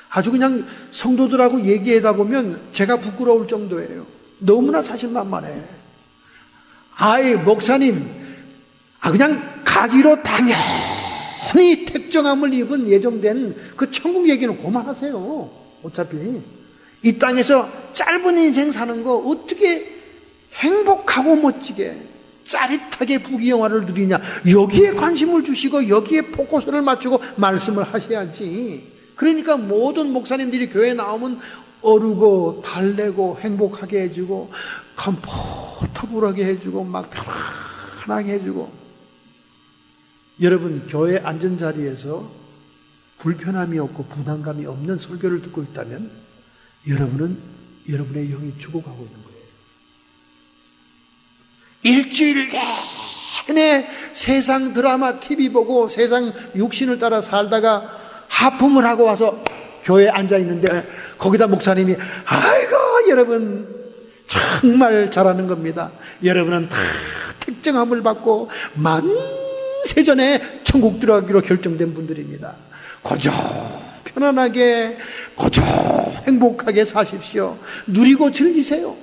아주 그냥 성도들하고 얘기하다 보면 제가 부끄러울 정도예요. 너무나 자신만만해. 목사님, 그냥 가기로 당연히 택정함을 입은 예정된 그 천국 얘기는 그만하세요. 어차피 이 땅에서 짧은 인생 사는 거 어떻게 행복하고 멋지게 짜릿하게 부귀영화를 누리냐, 여기에 관심을 주시고 여기에 포커스를 맞추고 말씀을 하셔야지. 그러니까 모든 목사님들이 교회에 나오면 어르고 달래고 행복하게 해주고 컴포터블하게 해주고 막 편안하게 해주고. 여러분 교회 앉은 자리에서 불편함이 없고 부담감이 없는 설교를 듣고 있다면 여러분은 여러분의 영이 죽어가고 있는 거예요. 일주일 내내 세상 드라마 TV 보고 세상 육신을 따라 살다가 하품을 하고 와서 교회에 앉아 있는데 거기다 목사님이 아이고 여러분 정말 잘하는 겁니다. 여러분은 다 택정함을 받고 만세 전에 천국 들어가기로 결정된 분들입니다. 고조 편안하게 고조 행복하게 사십시오. 누리고 즐기세요.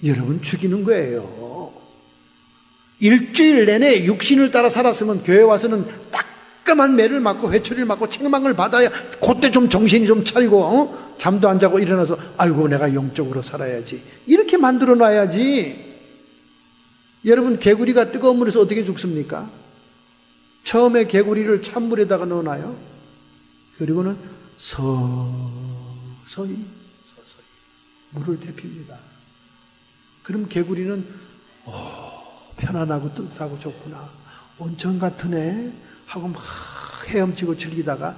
여러분 죽이는 거예요. 일주일 내내 육신을 따라 살았으면 교회 와서는 따끔한 매를 맞고 회초리를 맞고 책망을 받아야 그때 좀 정신이 좀 차리고 잠도 안 자고 일어나서 아이고 내가 영적으로 살아야지, 이렇게 만들어 놔야지. 여러분 개구리가 뜨거운 물에서 어떻게 죽습니까? 처음에 개구리를 찬물에다가 넣어놔요. 그리고는 서서히 물을 데핍니다. 그럼 개구리는 편안하고 뜨뜻하고 좋구나, 온천 같은 애 하고 막 헤엄치고 즐기다가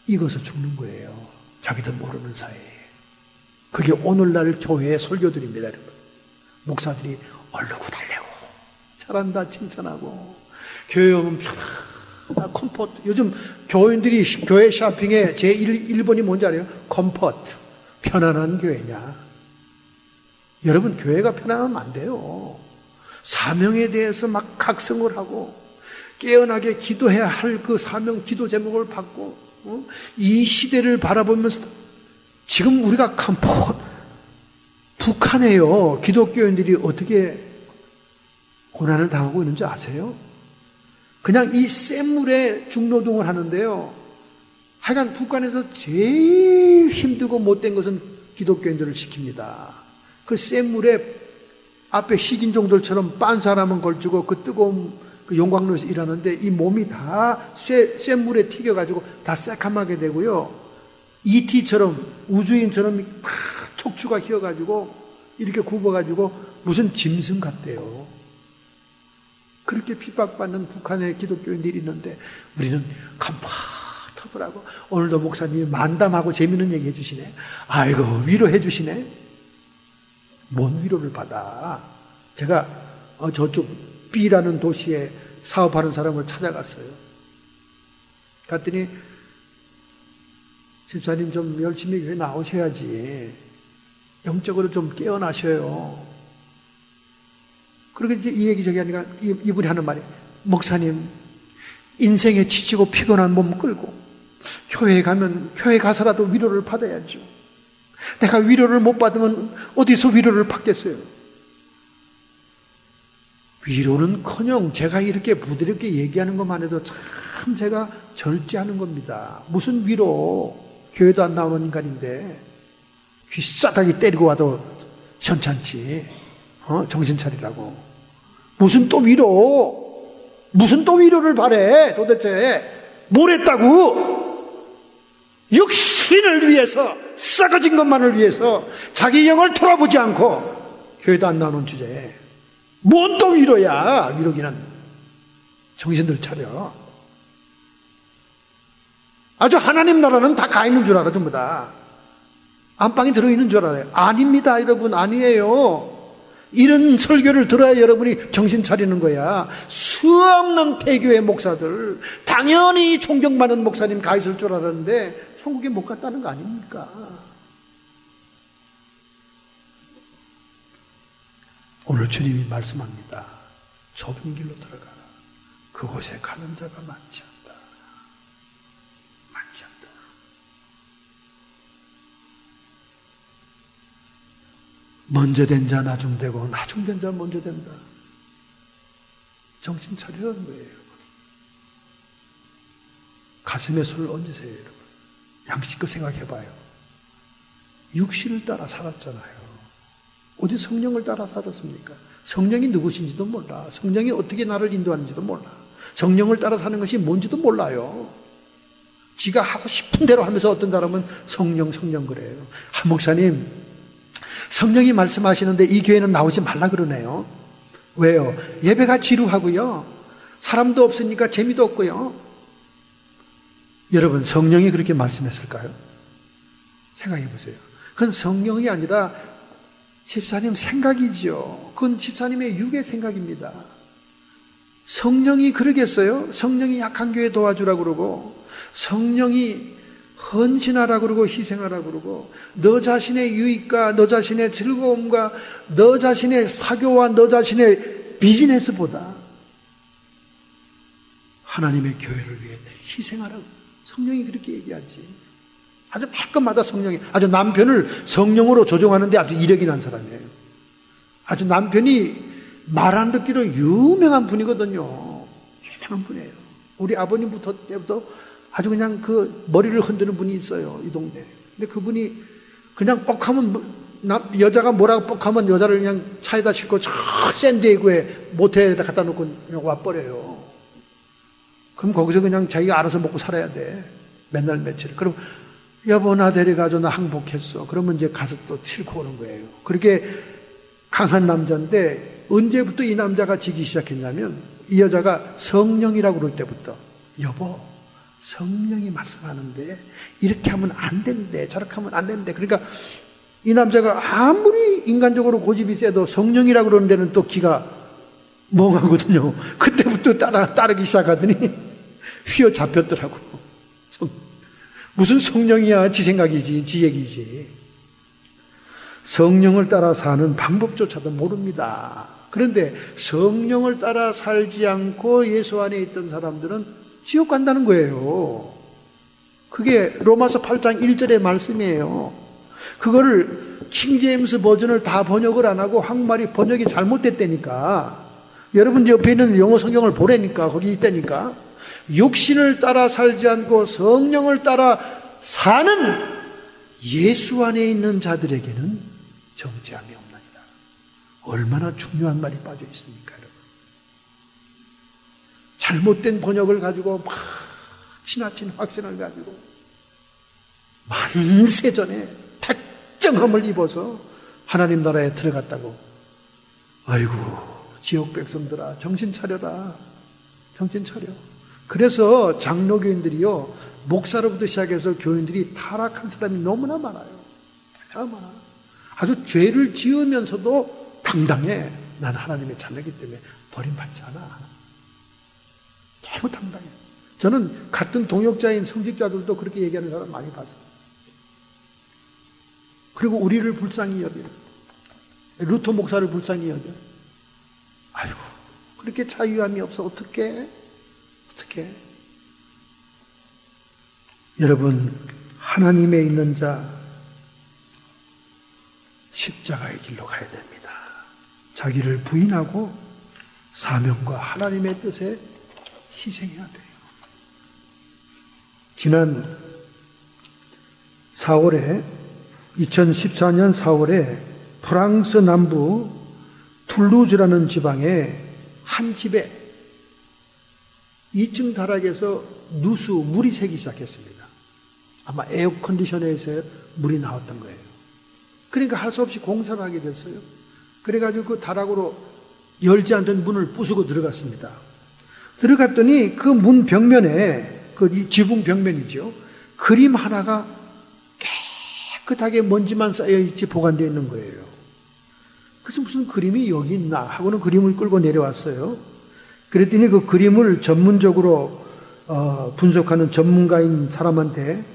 익어서 죽는 거예요. 자기도 모르는 사이에. 그게 오늘날 교회의 설교들입니다. 여러분 목사들이 얼르고 달래고 잘한다 칭찬하고 교회 오면 편안한 컴포트. 요즘 교인들이 교회 쇼핑에 제 1번이 뭔지 알아요? 컴포트. 편안한 교회냐. 여러분 교회가 편안하면 안 돼요. 사명에 대해서 막 각성을 하고 깨어나게 기도해야 할 그 사명 기도 제목을 받고 이 시대를 바라보면서 지금 우리가 북한에요. 기독교인들이 어떻게 고난을 당하고 있는지 아세요? 그냥 이 센 물에 중노동을 하는데요. 하여간 북한에서 제일 힘들고 못된 것은 기독교인들을 시킵니다. 그 센 물에 앞에 식인종들처럼 빤 사람은 걸치고 그 뜨거운 그 용광로에서 일하는데 이 몸이 다 센 물에 튀겨가지고 다 새카맣게 되고요. ET처럼 우주인처럼 막 척추가 휘어가지고 이렇게 굽어가지고 무슨 짐승 같대요. 그렇게 핍박받는 북한의 기독교인들이 있는데 우리는 컴포터블하고, 오늘도 목사님이 만담하고 재미있는 얘기 해주시네. 아이고 위로해 주시네. 뭔 위로를 받아. 제가 저쪽 B라는 도시에 사업하는 사람을 찾아갔어요. 갔더니 집사님 좀 열심히 교회 나오셔야지, 영적으로 좀 깨어나셔요. 그렇게 이제 이 얘기 저기 하니까 이분이 하는 말이, 목사님 인생에 지치고 피곤한 몸 끌고 교회에 가면 교회 가서라도 위로를 받아야죠. 내가 위로를 못 받으면 어디서 위로를 받겠어요? 위로는커녕 제가 이렇게 부드럽게 얘기하는 것만 해도 참 제가 절제하는 겁니다. 무슨 위로, 교회도 안 나오는 인간인데 귀 싸다기 때리고 와도 현찮지. 정신 차리라고. 무슨 또 위로를 바래 도대체. 뭘 했다고? 육신을 위해서, 썩어진 것만을 위해서 자기 영을 돌아보지 않고 교회도 안 나오는 주제에 뭔 또 위로야. 위로기는. 정신들 차려. 아주 하나님 나라는 다 가 있는 줄 알아. 전부 다 안방에 들어있는 줄 알아요. 아닙니다 여러분. 아니에요. 이런 설교를 들어야 여러분이 정신 차리는 거야. 수없는 대교회 목사들, 당연히 존경받는 목사님 가 있을 줄 알았는데 천국에 못 갔다는 거 아닙니까? 오늘 주님이 말씀합니다. 좁은 길로 들어가라. 그곳에 가는 자가 많지 않다. 많지 않다. 먼저 된 자 나중되고 나중된 자 먼저 된다. 정신 차리라는 거예요, 여러분. 가슴에 손을 얹으세요, 여러분. 양심껏 생각해봐요. 육신을 따라 살았잖아요. 어디 성령을 따라 살았습니까? 성령이 누구신지도 몰라. 성령이 어떻게 나를 인도하는지도 몰라. 성령을 따라 사는 것이 뭔지도 몰라요. 지가 하고 싶은 대로 하면서 어떤 사람은 성령 그래요. 한 목사님, 성령이 말씀하시는데 이 교회는 나오지 말라 그러네요. 왜요? 예배가 지루하고요. 사람도 없으니까 재미도 없고요. 여러분, 성령이 그렇게 말씀했을까요? 생각해 보세요. 그건 성령이 아니라 집사님 생각이죠. 그건 집사님의 육의 생각입니다. 성령이 그러겠어요? 성령이 약한 교회 도와주라고 그러고, 성령이 헌신하라고 그러고, 희생하라고 그러고, 너 자신의 유익과 너 자신의 즐거움과 너 자신의 사교와 너 자신의 비즈니스보다 하나님의 교회를 위해 희생하라고 성령이 그렇게 얘기하지. 아주 말끝마다 성령이, 아주 남편을 성령으로 조종하는데 아주 이력이 난 사람이에요. 아주 남편이 말 안 듣기로 유명한 분이거든요. 유명한 분이에요. 우리 아버님부터 때부터 아주 그냥 그 머리를 흔드는 분이 있어요, 이 동네에. 근데 그분이 그냥 뻑하면, 여자가 뭐라고 뻑하면 여자를 그냥 차에다 싣고 저 샌디에고에 모텔에다 갖다 놓고 그냥 와버려요. 그럼 거기서 그냥 자기가 알아서 먹고 살아야 돼. 맨날 며칠. 그럼 여보 나 데려가줘, 나 항복했어. 그러면 이제 가서 또 싣고 오는 거예요. 그렇게 강한 남자인데 언제부터 이 남자가 지기 시작했냐면 이 여자가 성령이라고 그럴 때부터 여보 성령이 말씀하는데 이렇게 하면 안 된대, 저렇게 하면 안 된대. 그러니까 이 남자가 아무리 인간적으로 고집이 세도 성령이라고 그러는 데는 또 기가 멍하거든요. 그때부터 따르기 시작하더니 휘어잡혔더라고. 무슨 성령이야, 지 생각이지, 지 얘기지. 성령을 따라 사는 방법조차도 모릅니다. 그런데 성령을 따라 살지 않고 예수 안에 있던 사람들은 지옥 간다는 거예요. 그게 로마서 8장 1절의 말씀이에요. 그거를 킹제임스 버전을 다 번역을 안 하고 한국말이 번역이 잘못됐다니까. 여러분 옆에 있는 영어 성경을 보라니까. 거기 있다니까. 육신을 따라 살지 않고 성령을 따라 사는 예수 안에 있는 자들에게는 정죄함이 없나니라. 얼마나 중요한 말이 빠져 있습니까, 여러분? 잘못된 번역을 가지고 막 지나친 확신을 가지고 만세 전에 택정함을 입어서 하나님 나라에 들어갔다고. 아이고 지옥 백성들아 정신 차려라. 정신 차려. 그래서 장로교인들이요, 목사로부터 시작해서 교인들이 타락한 사람이 너무나 많아요. 너무나 많아. 아주 죄를 지으면서도 당당해. 난 하나님의 자녀이기 때문에 버림받지 않아. 너무 당당해. 저는 같은 동역자인 성직자들도 그렇게 얘기하는 사람 많이 봤어요. 그리고 우리를 불쌍히 여겨요. 루터 목사를 불쌍히 여겨요. 아이고 그렇게 자유함이 없어. 어떻게 여러분, 하나님에 있는 자 십자가의 길로 가야 됩니다. 자기를 부인하고 사명과 하나님의 뜻에 희생해야 돼요. 지난 4월에 2014년 4월에 프랑스 남부 툴루즈라는 지방에 한 집에 2층 다락에서 물이 새기 시작했습니다. 아마 에어컨디셔너에서 물이 나왔던 거예요. 그러니까 할 수 없이 공사를 하게 됐어요. 그래가지고 그 다락으로 열지 않던 문을 부수고 들어갔습니다. 들어갔더니 그 문 벽면에, 그 지붕 벽면이죠, 그림 하나가 깨끗하게 먼지만 쌓여있지 보관되어 있는 거예요. 그래서 무슨 그림이 여기 있나 하고는 그림을 끌고 내려왔어요. 그랬더니 그 그림을 전문적으로 분석하는 전문가인 사람한테,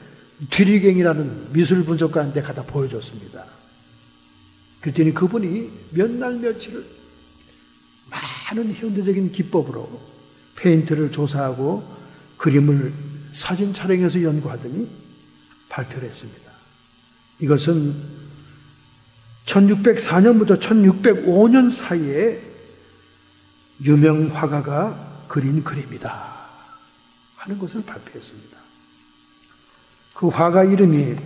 뒤리갱이라는 미술 분석가한테 갖다 보여줬습니다. 그랬더니 그분이 몇 날 며칠을 많은 현대적인 기법으로 페인트를 조사하고 그림을 사진 촬영해서 연구하더니 발표를 했습니다. 이것은 1604년부터 1605년 사이에 유명 화가가 그린 그림이다 하는 것을 발표했습니다. 그 화가 이름이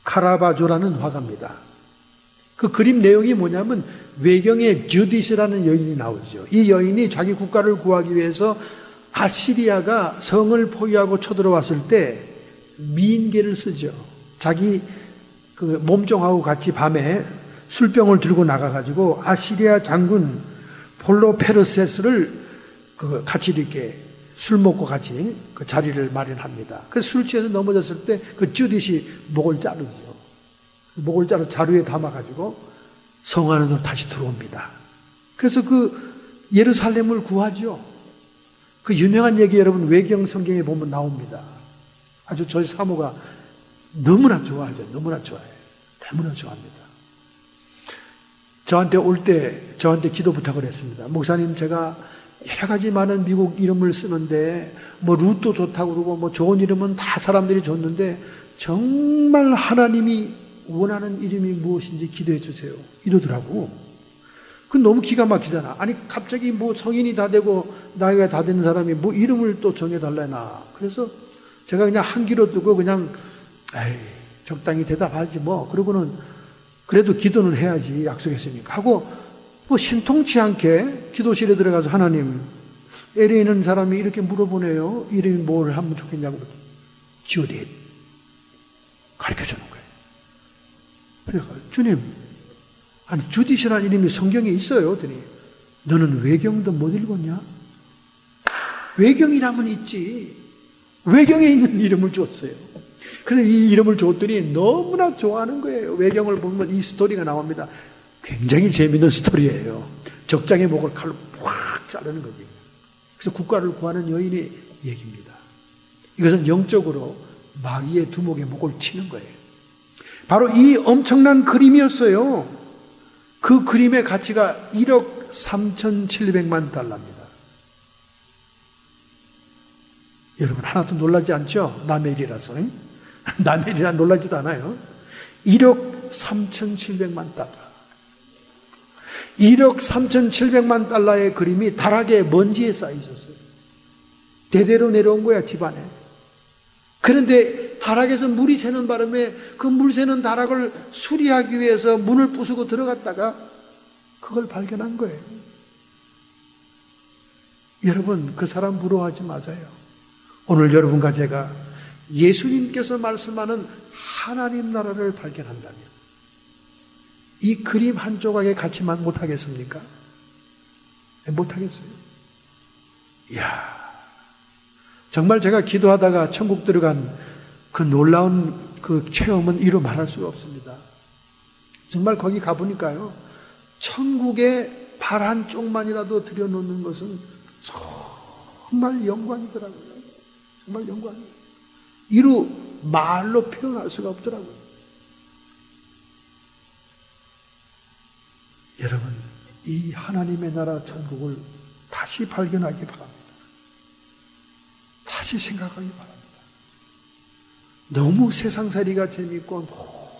카라바조라는 화가입니다. 그 그림 내용이 뭐냐면 외경에 주디스라는 여인이 나오죠. 이 여인이 자기 국가를 구하기 위해서 아시리아가 성을 포위하고 쳐들어왔을 때 미인계를 쓰죠. 자기 그 몸종하고 같이 밤에 술병을 들고 나가가지고 아시리아 장군 폴로페르세스를 같이 이렇게 술 먹고 같이 그 자리를 마련합니다. 그 술 취해서 넘어졌을 때 그 주딧이 목을 자르죠. 목을 자르 자루에 담아가지고 성 안으로 다시 들어옵니다. 그래서 그 예루살렘을 구하죠. 그 유명한 얘기 여러분 외경 성경에 보면 나옵니다. 아주 저희 사모가 너무나 좋아하죠. 너무나 좋아해요. 너무나 좋아합니다. 저한테 올 때 저한테 기도 부탁을 했습니다. 목사님, 제가 여러 가지 많은 미국 이름을 쓰는데 뭐 루도 좋다고 그러고 뭐 좋은 이름은 다 사람들이 줬는데 정말 하나님이 원하는 이름이 무엇인지 기도해 주세요 이러더라고. 그 너무 기가 막히잖아. 아니 갑자기 뭐 성인이 다 되고 나이가 다 되는 사람이 뭐 이름을 또 정해달라나. 그래서 제가 그냥 한 귀로 뜨고 그냥 에이 적당히 대답하지 뭐, 그러고는 그래도 기도는 해야지 약속했으니까 하고 뭐 신통치 않게 기도실에 들어가서 하나님, LA에 있는 사람이 이렇게 물어보네요. 이름이 뭘 하면 좋겠냐고. 주딧 가르쳐주는 거예요. 그래서 주님, 아니 주딧이라는 이름이 성경에 있어요. 그랬더니 너는 외경도 못 읽었냐? 외경이라면 있지. 외경에 있는 이름을 줬어요. 그래서 이 이름을 줬더니 너무나 좋아하는 거예요. 외경을 보면 이 스토리가 나옵니다. 굉장히 재미있는 스토리예요. 적장의 목을 칼로 확 자르는 거지. 그래서 국가를 구하는 여인의 얘기입니다. 이것은 영적으로 마귀의 두목의 목을 치는 거예요. 바로 이 엄청난 그림이었어요. 그 그림의 가치가 1억 3,700만 달러입니다. 여러분 하나도 놀라지 않죠? 남의 일이라서. 남의 일이라 놀라지도 않아요. 1억 3,700만 달러. 1억 3,700만 달러의 그림이 다락에 먼지에 쌓여 있었어요. 대대로 내려온 거야, 집안에. 그런데 다락에서 물이 새는 바람에 그 물 새는 다락을 수리하기 위해서 문을 부수고 들어갔다가 그걸 발견한 거예요. 여러분, 그 사람 부러워하지 마세요. 오늘 여러분과 제가 예수님께서 말씀하는 하나님 나라를 발견한다면 이 그림 한 조각의 가치만 못하겠습니까? 못하겠어요. 이야, 정말 제가 기도하다가 천국 들어간 그 놀라운 그 체험은 이루 말할 수가 없습니다. 정말 거기 가보니까요, 천국에 발 한 쪽만이라도 들여놓는 것은 정말 영광이더라고요. 정말 영광이에요. 이루 말로 표현할 수가 없더라고요. 여러분, 이 하나님의 나라 천국을 다시 발견하기 바랍니다. 다시 생각하기 바랍니다. 너무 세상살이가 재미있고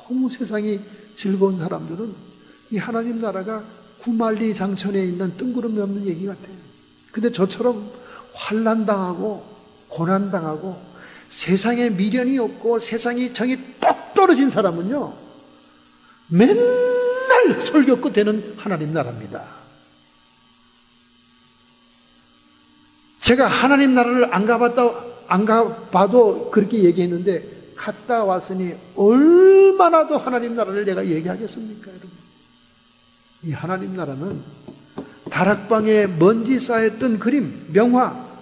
너무 세상이 즐거운 사람들은 이 하나님 나라가 구만리 장천에 있는 뜬구름이 없는 얘기 같아요. 근데 저처럼 환난당하고 고난당하고 세상에 미련이 없고 세상이 정이 똑 떨어진 사람은요, 맨날 설교 끝에는 하나님 나라입니다. 제가 하나님 나라를 안 가봐도 그렇게 얘기했는데 갔다 왔으니 얼마나 더 하나님 나라를 내가 얘기하겠습니까, 여러분? 이 하나님 나라는 다락방에 먼지 쌓였던 그림, 명화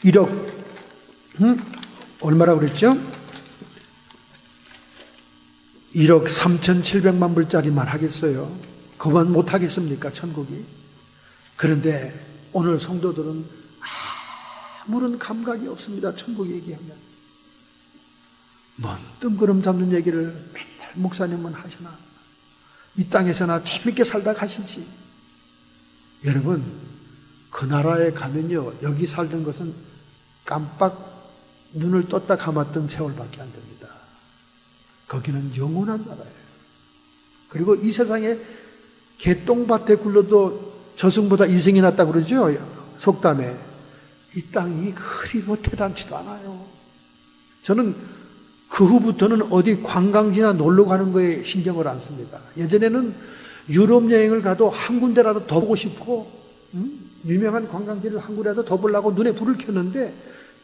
1억 얼마라고 그랬죠? 1억 3,700만 불짜리만 하겠어요? 그만 못 하겠습니까, 천국이? 그런데 오늘 성도들은 아무런 감각이 없습니다. 천국 얘기하면 뭔 뜬구름 잡는 얘기를 맨날 목사님은 하시나, 이 땅에서나 재밌게 살다 가시지. 여러분, 그 나라에 가면요, 여기 살던 것은 깜빡 눈을 떴다 감았던 세월밖에 안 됩니다. 거기는 영원한 나라예요. 그리고 이 세상에 개똥밭에 굴러도 저승보다 이승이 낫다고 그러죠, 속담에. 이 땅이 그리 뭐 대단치도 않아요. 저는 그 후부터는 어디 관광지나 놀러 가는 거에 신경을 안 씁니다. 예전에는 유럽 여행을 가도 한 군데라도 더 보고 싶고, 유명한 관광지를 한 군데라도 더 보려고 눈에 불을 켰는데,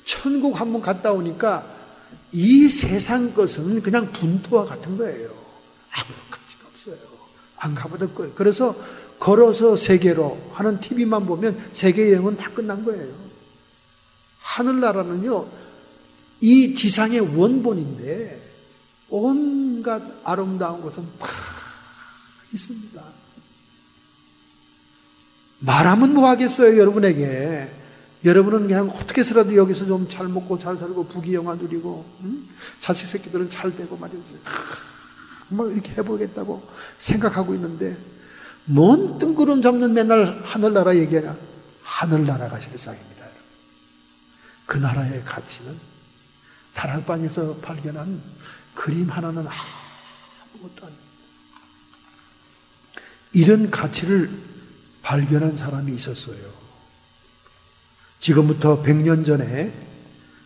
천국 한번 갔다 오니까 이 세상 것은 그냥 분토와 같은 거예요. 아무런 가치가 없어요. 안 가봐도 거예요. 그래서 걸어서 세계로 하는 TV만 보면 세계 여행은 다 끝난 거예요. 하늘나라는요, 이 지상의 원본인데 온갖 아름다운 것은 다 있습니다. 말하면 뭐 하겠어요, 여러분에게. 여러분은 그냥 어떻게 해서라도 여기서 좀 잘 먹고 잘 살고 부귀영화 누리고, 자식 새끼들은 잘 되고 말이지, 뭐 이렇게 해보겠다고 생각하고 있는데, 뭔 뜬구름 잡는 맨날 하늘나라 얘기하냐. 하늘나라가 실상입니다, 여러분. 그 나라의 가치는 다락방에서 발견한 그림 하나는 아무것도 아닙니다. 이런 가치를 발견한 사람이 있었어요. 지금부터 100년 전에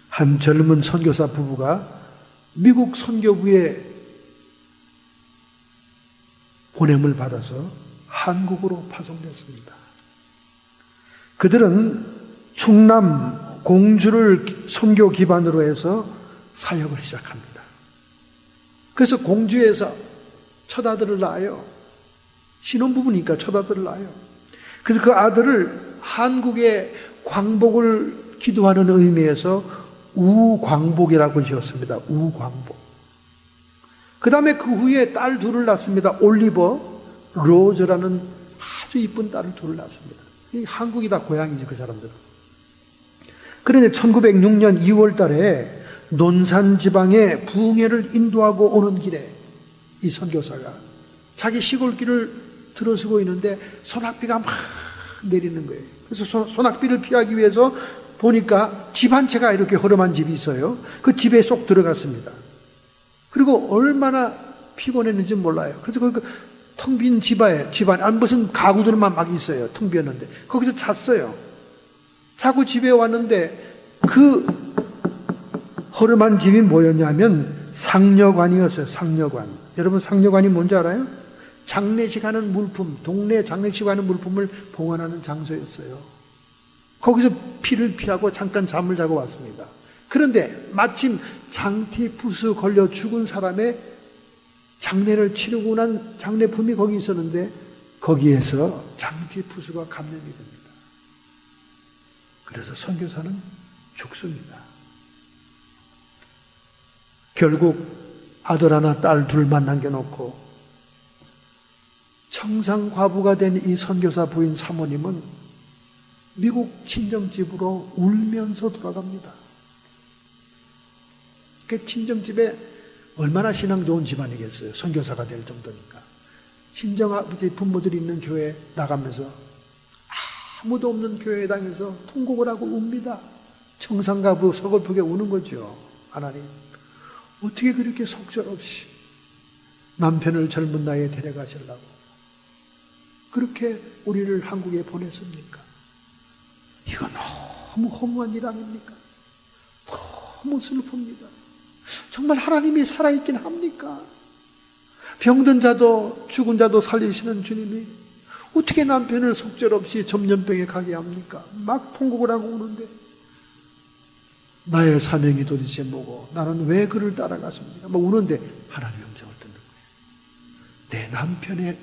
한 젊은 선교사 부부가 미국 선교부에 보냄을 받아서 한국으로 파송됐습니다. 그들은 충남 공주를 선교 기반으로 해서 사역을 시작합니다. 그래서 공주에서 첫 아들을 낳아요. 신혼부부니까 첫 아들을 낳아요. 그래서 그 아들을 한국의 광복을 기도하는 의미에서 우광복이라고 지었습니다. 우광복. 그 다음에 그 후에 딸 둘을 낳습니다. 올리버, 로즈라는 아주 이쁜 딸을 둘을 낳습니다. 한국이 다 고향이지, 그 사람들은. 그런데 1906년 2월 달에 논산 지방에 부흥회를 인도하고 오는 길에 이 선교사가 자기 시골길을 들어서고 있는데 소낙비가 막 내리는 거예요. 그래서 소낙비를 피하기 위해서 보니까 집 한 채가 이렇게 허름한 집이 있어요. 그 집에 쏙 들어갔습니다. 그리고 얼마나 피곤했는지 몰라요. 그래서 그 텅 빈 집안에 무슨 가구들만 막 있어요. 텅 비었는데 거기서 잤어요. 자고 집에 왔는데 그 허름한 집이 뭐였냐면 상녀관이었어요. 상녀관. 여러분, 상녀관이 뭔지 알아요? 장례식 하는 물품, 동네 장례식 하는 물품을 보관하는 장소였어요. 거기서 피를 피하고 잠깐 잠을 자고 왔습니다. 그런데 마침 장티푸스 걸려 죽은 사람의 장례를 치르고 난 장례품이 거기 있었는데 거기에서 장티푸스가 감염이 됩니다. 그래서 선교사는 죽습니다. 결국 아들 하나 딸 둘만 남겨놓고 청상과부가 된 이 선교사 부인 사모님은 미국 친정집으로 울면서 돌아갑니다. 그 친정집에 얼마나 신앙 좋은 집안이겠어요. 선교사가 될 정도니까. 친정아버지 부모들이 있는 교회에 나가면서 아무도 없는 교회당에서 통곡을 하고 웁니다. 청상과부 서글프게 우는 거죠. 하나님, 어떻게 그렇게 속절없이 남편을 젊은 나이에 데려가시려고 그렇게 우리를 한국에 보냈습니까? 이거 너무 허무한 일 아닙니까? 너무 슬픕니다. 정말 하나님이 살아있긴 합니까? 병든 자도 죽은 자도 살리시는 주님이 어떻게 남편을 속절없이 전염병에 가게 합니까? 막 통곡을 하고 우는데 나의 사명이 도대체 뭐고 나는 왜 그를 따라갔습니까? 막 우는데 하나님의 음성을 듣는 거예요. 내 남편의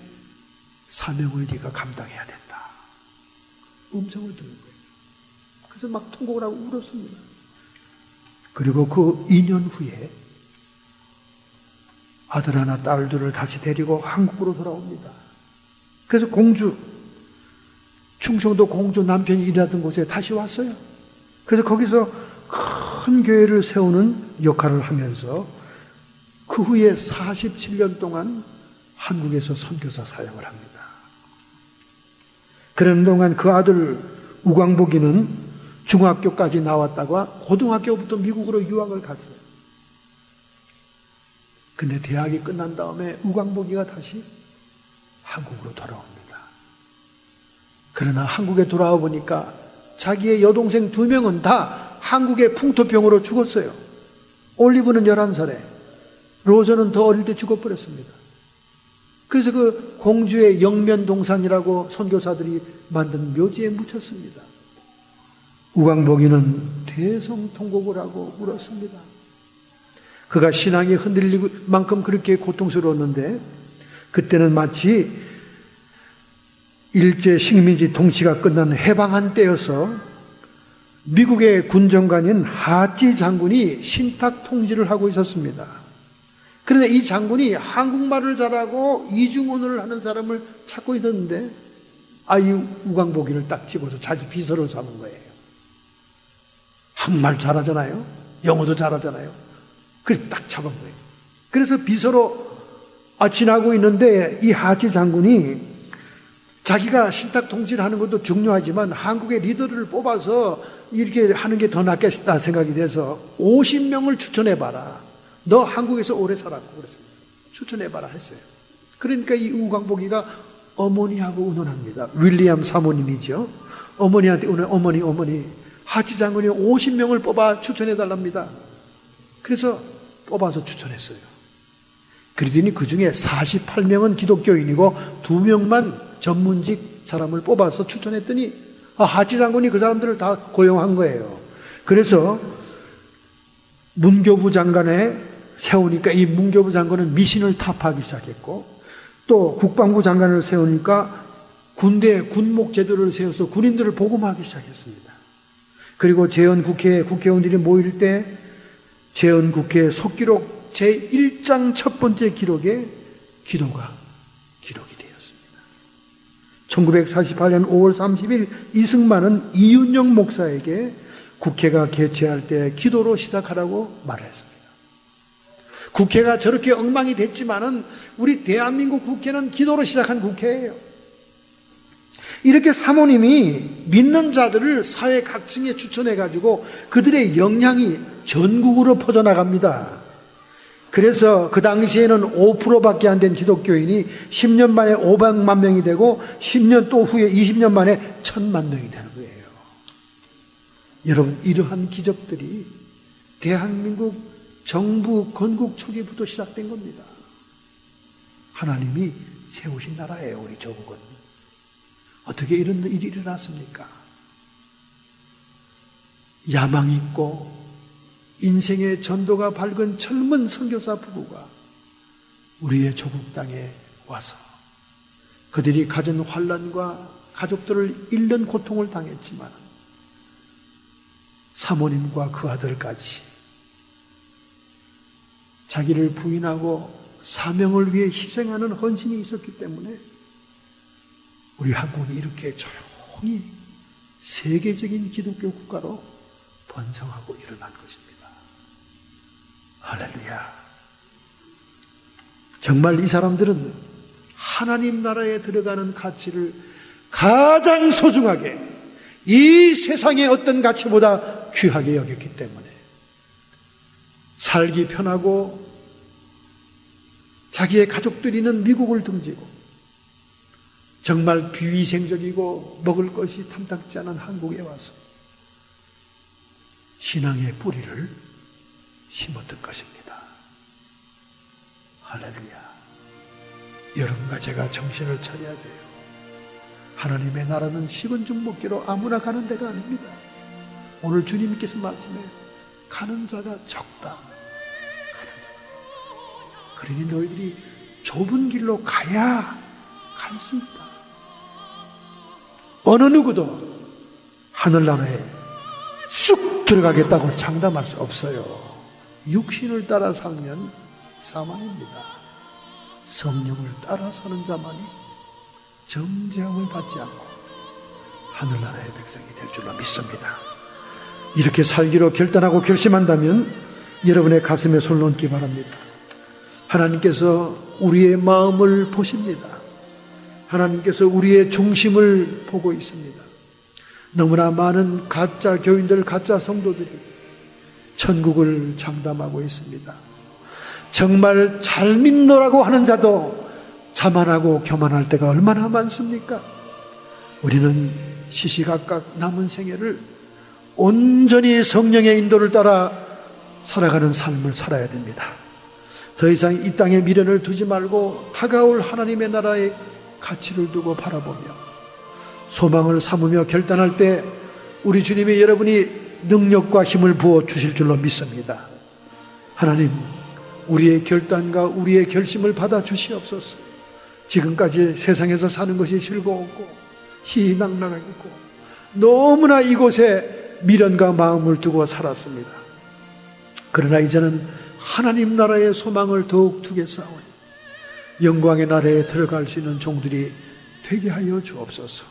사명을 네가 감당해야 된다. 음성을 듣는 거예요. 그래서 막 통곡을 하고 울었습니다. 그리고 그 2년 후에 아들 하나 딸 둘을 다시 데리고 한국으로 돌아옵니다. 그래서 충청도 공주 남편이 일하던 곳에 다시 왔어요. 그래서 거기서 큰 교회를 세우는 역할을 하면서 그 후에 47년 동안 한국에서 선교사 사역을 합니다. 그런 동안 그 아들 우광복이는 중학교까지 나왔다가 고등학교부터 미국으로 유학을 갔어요. 근데 대학이 끝난 다음에 우광복이가 다시 한국으로 돌아옵니다. 그러나 한국에 돌아와 보니까 자기의 여동생 2명은 다 한국의 풍토병으로 죽었어요. 올리브는 11살에, 로저는 더 어릴 때 죽어버렸습니다. 그래서 그 공주의 영면동산이라고 선교사들이 만든 묘지에 묻혔습니다. 우광복이는 대성통곡을 하고 울었습니다. 그가 신앙이 흔들릴 만큼 그렇게 고통스러웠는데 그때는 마치 일제 식민지 통치가 끝난 해방한 때여서 미국의 군정관인 하찌 장군이 신탁 통치를 하고 있었습니다. 그런데 이 장군이 한국말을 잘하고 이중언어를 하는 사람을 찾고 있었는데 이 우광복이를 딱 집어서 자기 비서로 삼은 거예요. 한국말 잘하잖아요. 영어도 잘하잖아요. 그래서 딱 잡은 거예요. 그래서 비서로 지나고 있는데 이 하찌 장군이 자기가 신탁 통치를 하는 것도 중요하지만 한국의 리더를 뽑아서 이렇게 하는 게 더 낫겠다 생각이 돼서 50명을 추천해봐라. 너 한국에서 오래 살았고 그랬습니다. 추천해봐라 했어요. 그러니까 이 우광복이가 어머니하고 의논합니다. 윌리엄 사모님이죠. 어머니한테 어머니 하찌 장군이 50명을 뽑아 추천해달랍니다. 그래서 뽑아서 추천했어요. 그러더니 그 중에 48명은 기독교인이고 2명만 전문직 사람을 뽑아서 추천했더니 하찌 장군이 그 사람들을 다 고용한 거예요. 그래서 문교부 장관에 세우니까 이 문교부 장관은 미신을 타파하기 시작했고 또 국방부 장관을 세우니까 군대 군목 제도를 세워서 군인들을 복음하기 시작했습니다. 그리고 재헌국회에 국회의원들이 모일 때 재헌국회 속기록 제1장 첫 번째 기록에 기도가 기록이 되었습니다. 1948년 5월 30일 이승만은 이윤영 목사에게 국회가 개최할 때 기도로 시작하라고 말했습니다. 국회가 저렇게 엉망이 됐지만은 우리 대한민국 국회는 기도로 시작한 국회예요. 이렇게 사모님이 믿는 자들을 사회 각층에 추천해가지고 그들의 영향이 전국으로 퍼져나갑니다. 그래서 그 당시에는 5%밖에 안 된 기독교인이 10년 만에 500만 명이 되고 10년 또 후에 20년 만에 1000만 명이 되는 거예요. 여러분, 이러한 기적들이 대한민국 정부 건국 초기부터 시작된 겁니다. 하나님이 세우신 나라예요, 우리 조국은. 어떻게 이런 일이 일어났습니까? 야망 있고 인생의 전도가 밝은 젊은 선교사 부부가 우리의 조국 땅에 와서 그들이 가진 환난과 가족들을 잃는 고통을 당했지만 사모님과 그 아들까지 자기를 부인하고 사명을 위해 희생하는 헌신이 있었기 때문에 우리 한국은 이렇게 조용히 세계적인 기독교 국가로 번성하고 일어난 것입니다. 할렐루야. 정말 이 사람들은 하나님 나라에 들어가는 가치를 가장 소중하게, 이 세상의 어떤 가치보다 귀하게 여겼기 때문에 살기 편하고 자기의 가족들이 있는 미국을 등지고 정말 비위생적이고 먹을 것이 탐탁지 않은 한국에 와서 신앙의 뿌리를 심었던 것입니다. 할렐루야. 여러분과 제가 정신을 차려야 돼요. 하나님의 나라는 식은 죽 먹기로 아무나 가는 데가 아닙니다. 오늘 주님께서 말씀해요. 가는 자가 적다. 그러니 너희들이 좁은 길로 가야 갈 수 있다. 어느 누구도 하늘나라에 쑥 들어가겠다고 장담할 수 없어요. 육신을 따라 살면 사망입니다. 성령을 따라 사는 자만이 정죄함을 받지 않고 하늘나라의 백성이 될 줄로 믿습니다. 이렇게 살기로 결단하고 결심한다면 여러분의 가슴에 손을 얹기 바랍니다. 하나님께서 우리의 마음을 보십니다. 하나님께서 우리의 중심을 보고 있습니다. 너무나 많은 가짜 교인들, 가짜 성도들이 천국을 장담하고 있습니다. 정말 잘 믿노라고 하는 자도 자만하고 교만할 때가 얼마나 많습니까? 우리는 시시각각 남은 생애를 온전히 성령의 인도를 따라 살아가는 삶을 살아야 됩니다. 더 이상 이 땅에 미련을 두지 말고 다가올 하나님의 나라의 가치를 두고 바라보며 소망을 삼으며 결단할 때 우리 주님이 여러분이 능력과 힘을 부어 주실 줄로 믿습니다. 하나님, 우리의 결단과 우리의 결심을 받아 주시옵소서. 지금까지 세상에서 사는 것이 즐거웠고 희희낙낙했고 너무나 이곳에 미련과 마음을 두고 살았습니다. 그러나 이제는 하나님 나라의 소망을 더욱 두겠사오니 영광의 나라에 들어갈 수 있는 종들이 되게 하여 주옵소서.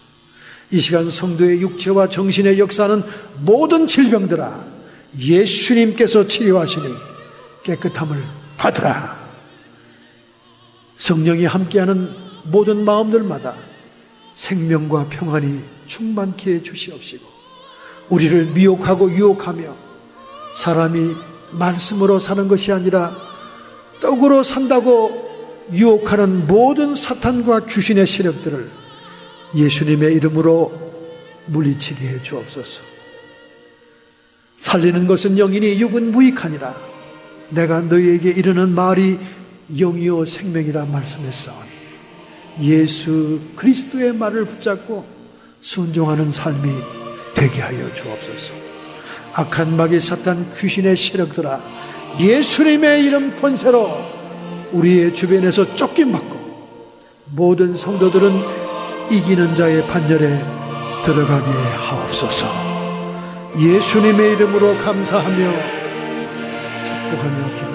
이 시간 성도의 육체와 정신의 역사는 모든 질병들아 예수님께서 치료하시니 깨끗함을 받으라. 성령이 함께하는 모든 마음들마다 생명과 평안이 충만케 해 주시옵시고 우리를 미혹하고 유혹하며 사람이 말씀으로 사는 것이 아니라 떡으로 산다고 유혹하는 모든 사탄과 귀신의 세력들을 예수님의 이름으로 물리치게 해 주옵소서. 살리는 것은 영이니 육은 무익하니라. 내가 너희에게 이르는 말이 영이요 생명이라 말씀했사오니 예수 그리스도의 말을 붙잡고 순종하는 삶이 되게 하여 주옵소서. 악한 마귀 사탄 귀신의 세력들아 예수님의 이름 권세로 우리의 주변에서 쫓김받고 모든 성도들은 이기는 자의 반열에 들어가게 하옵소서. 예수님의 이름으로 감사하며 축복하며 기도합니다.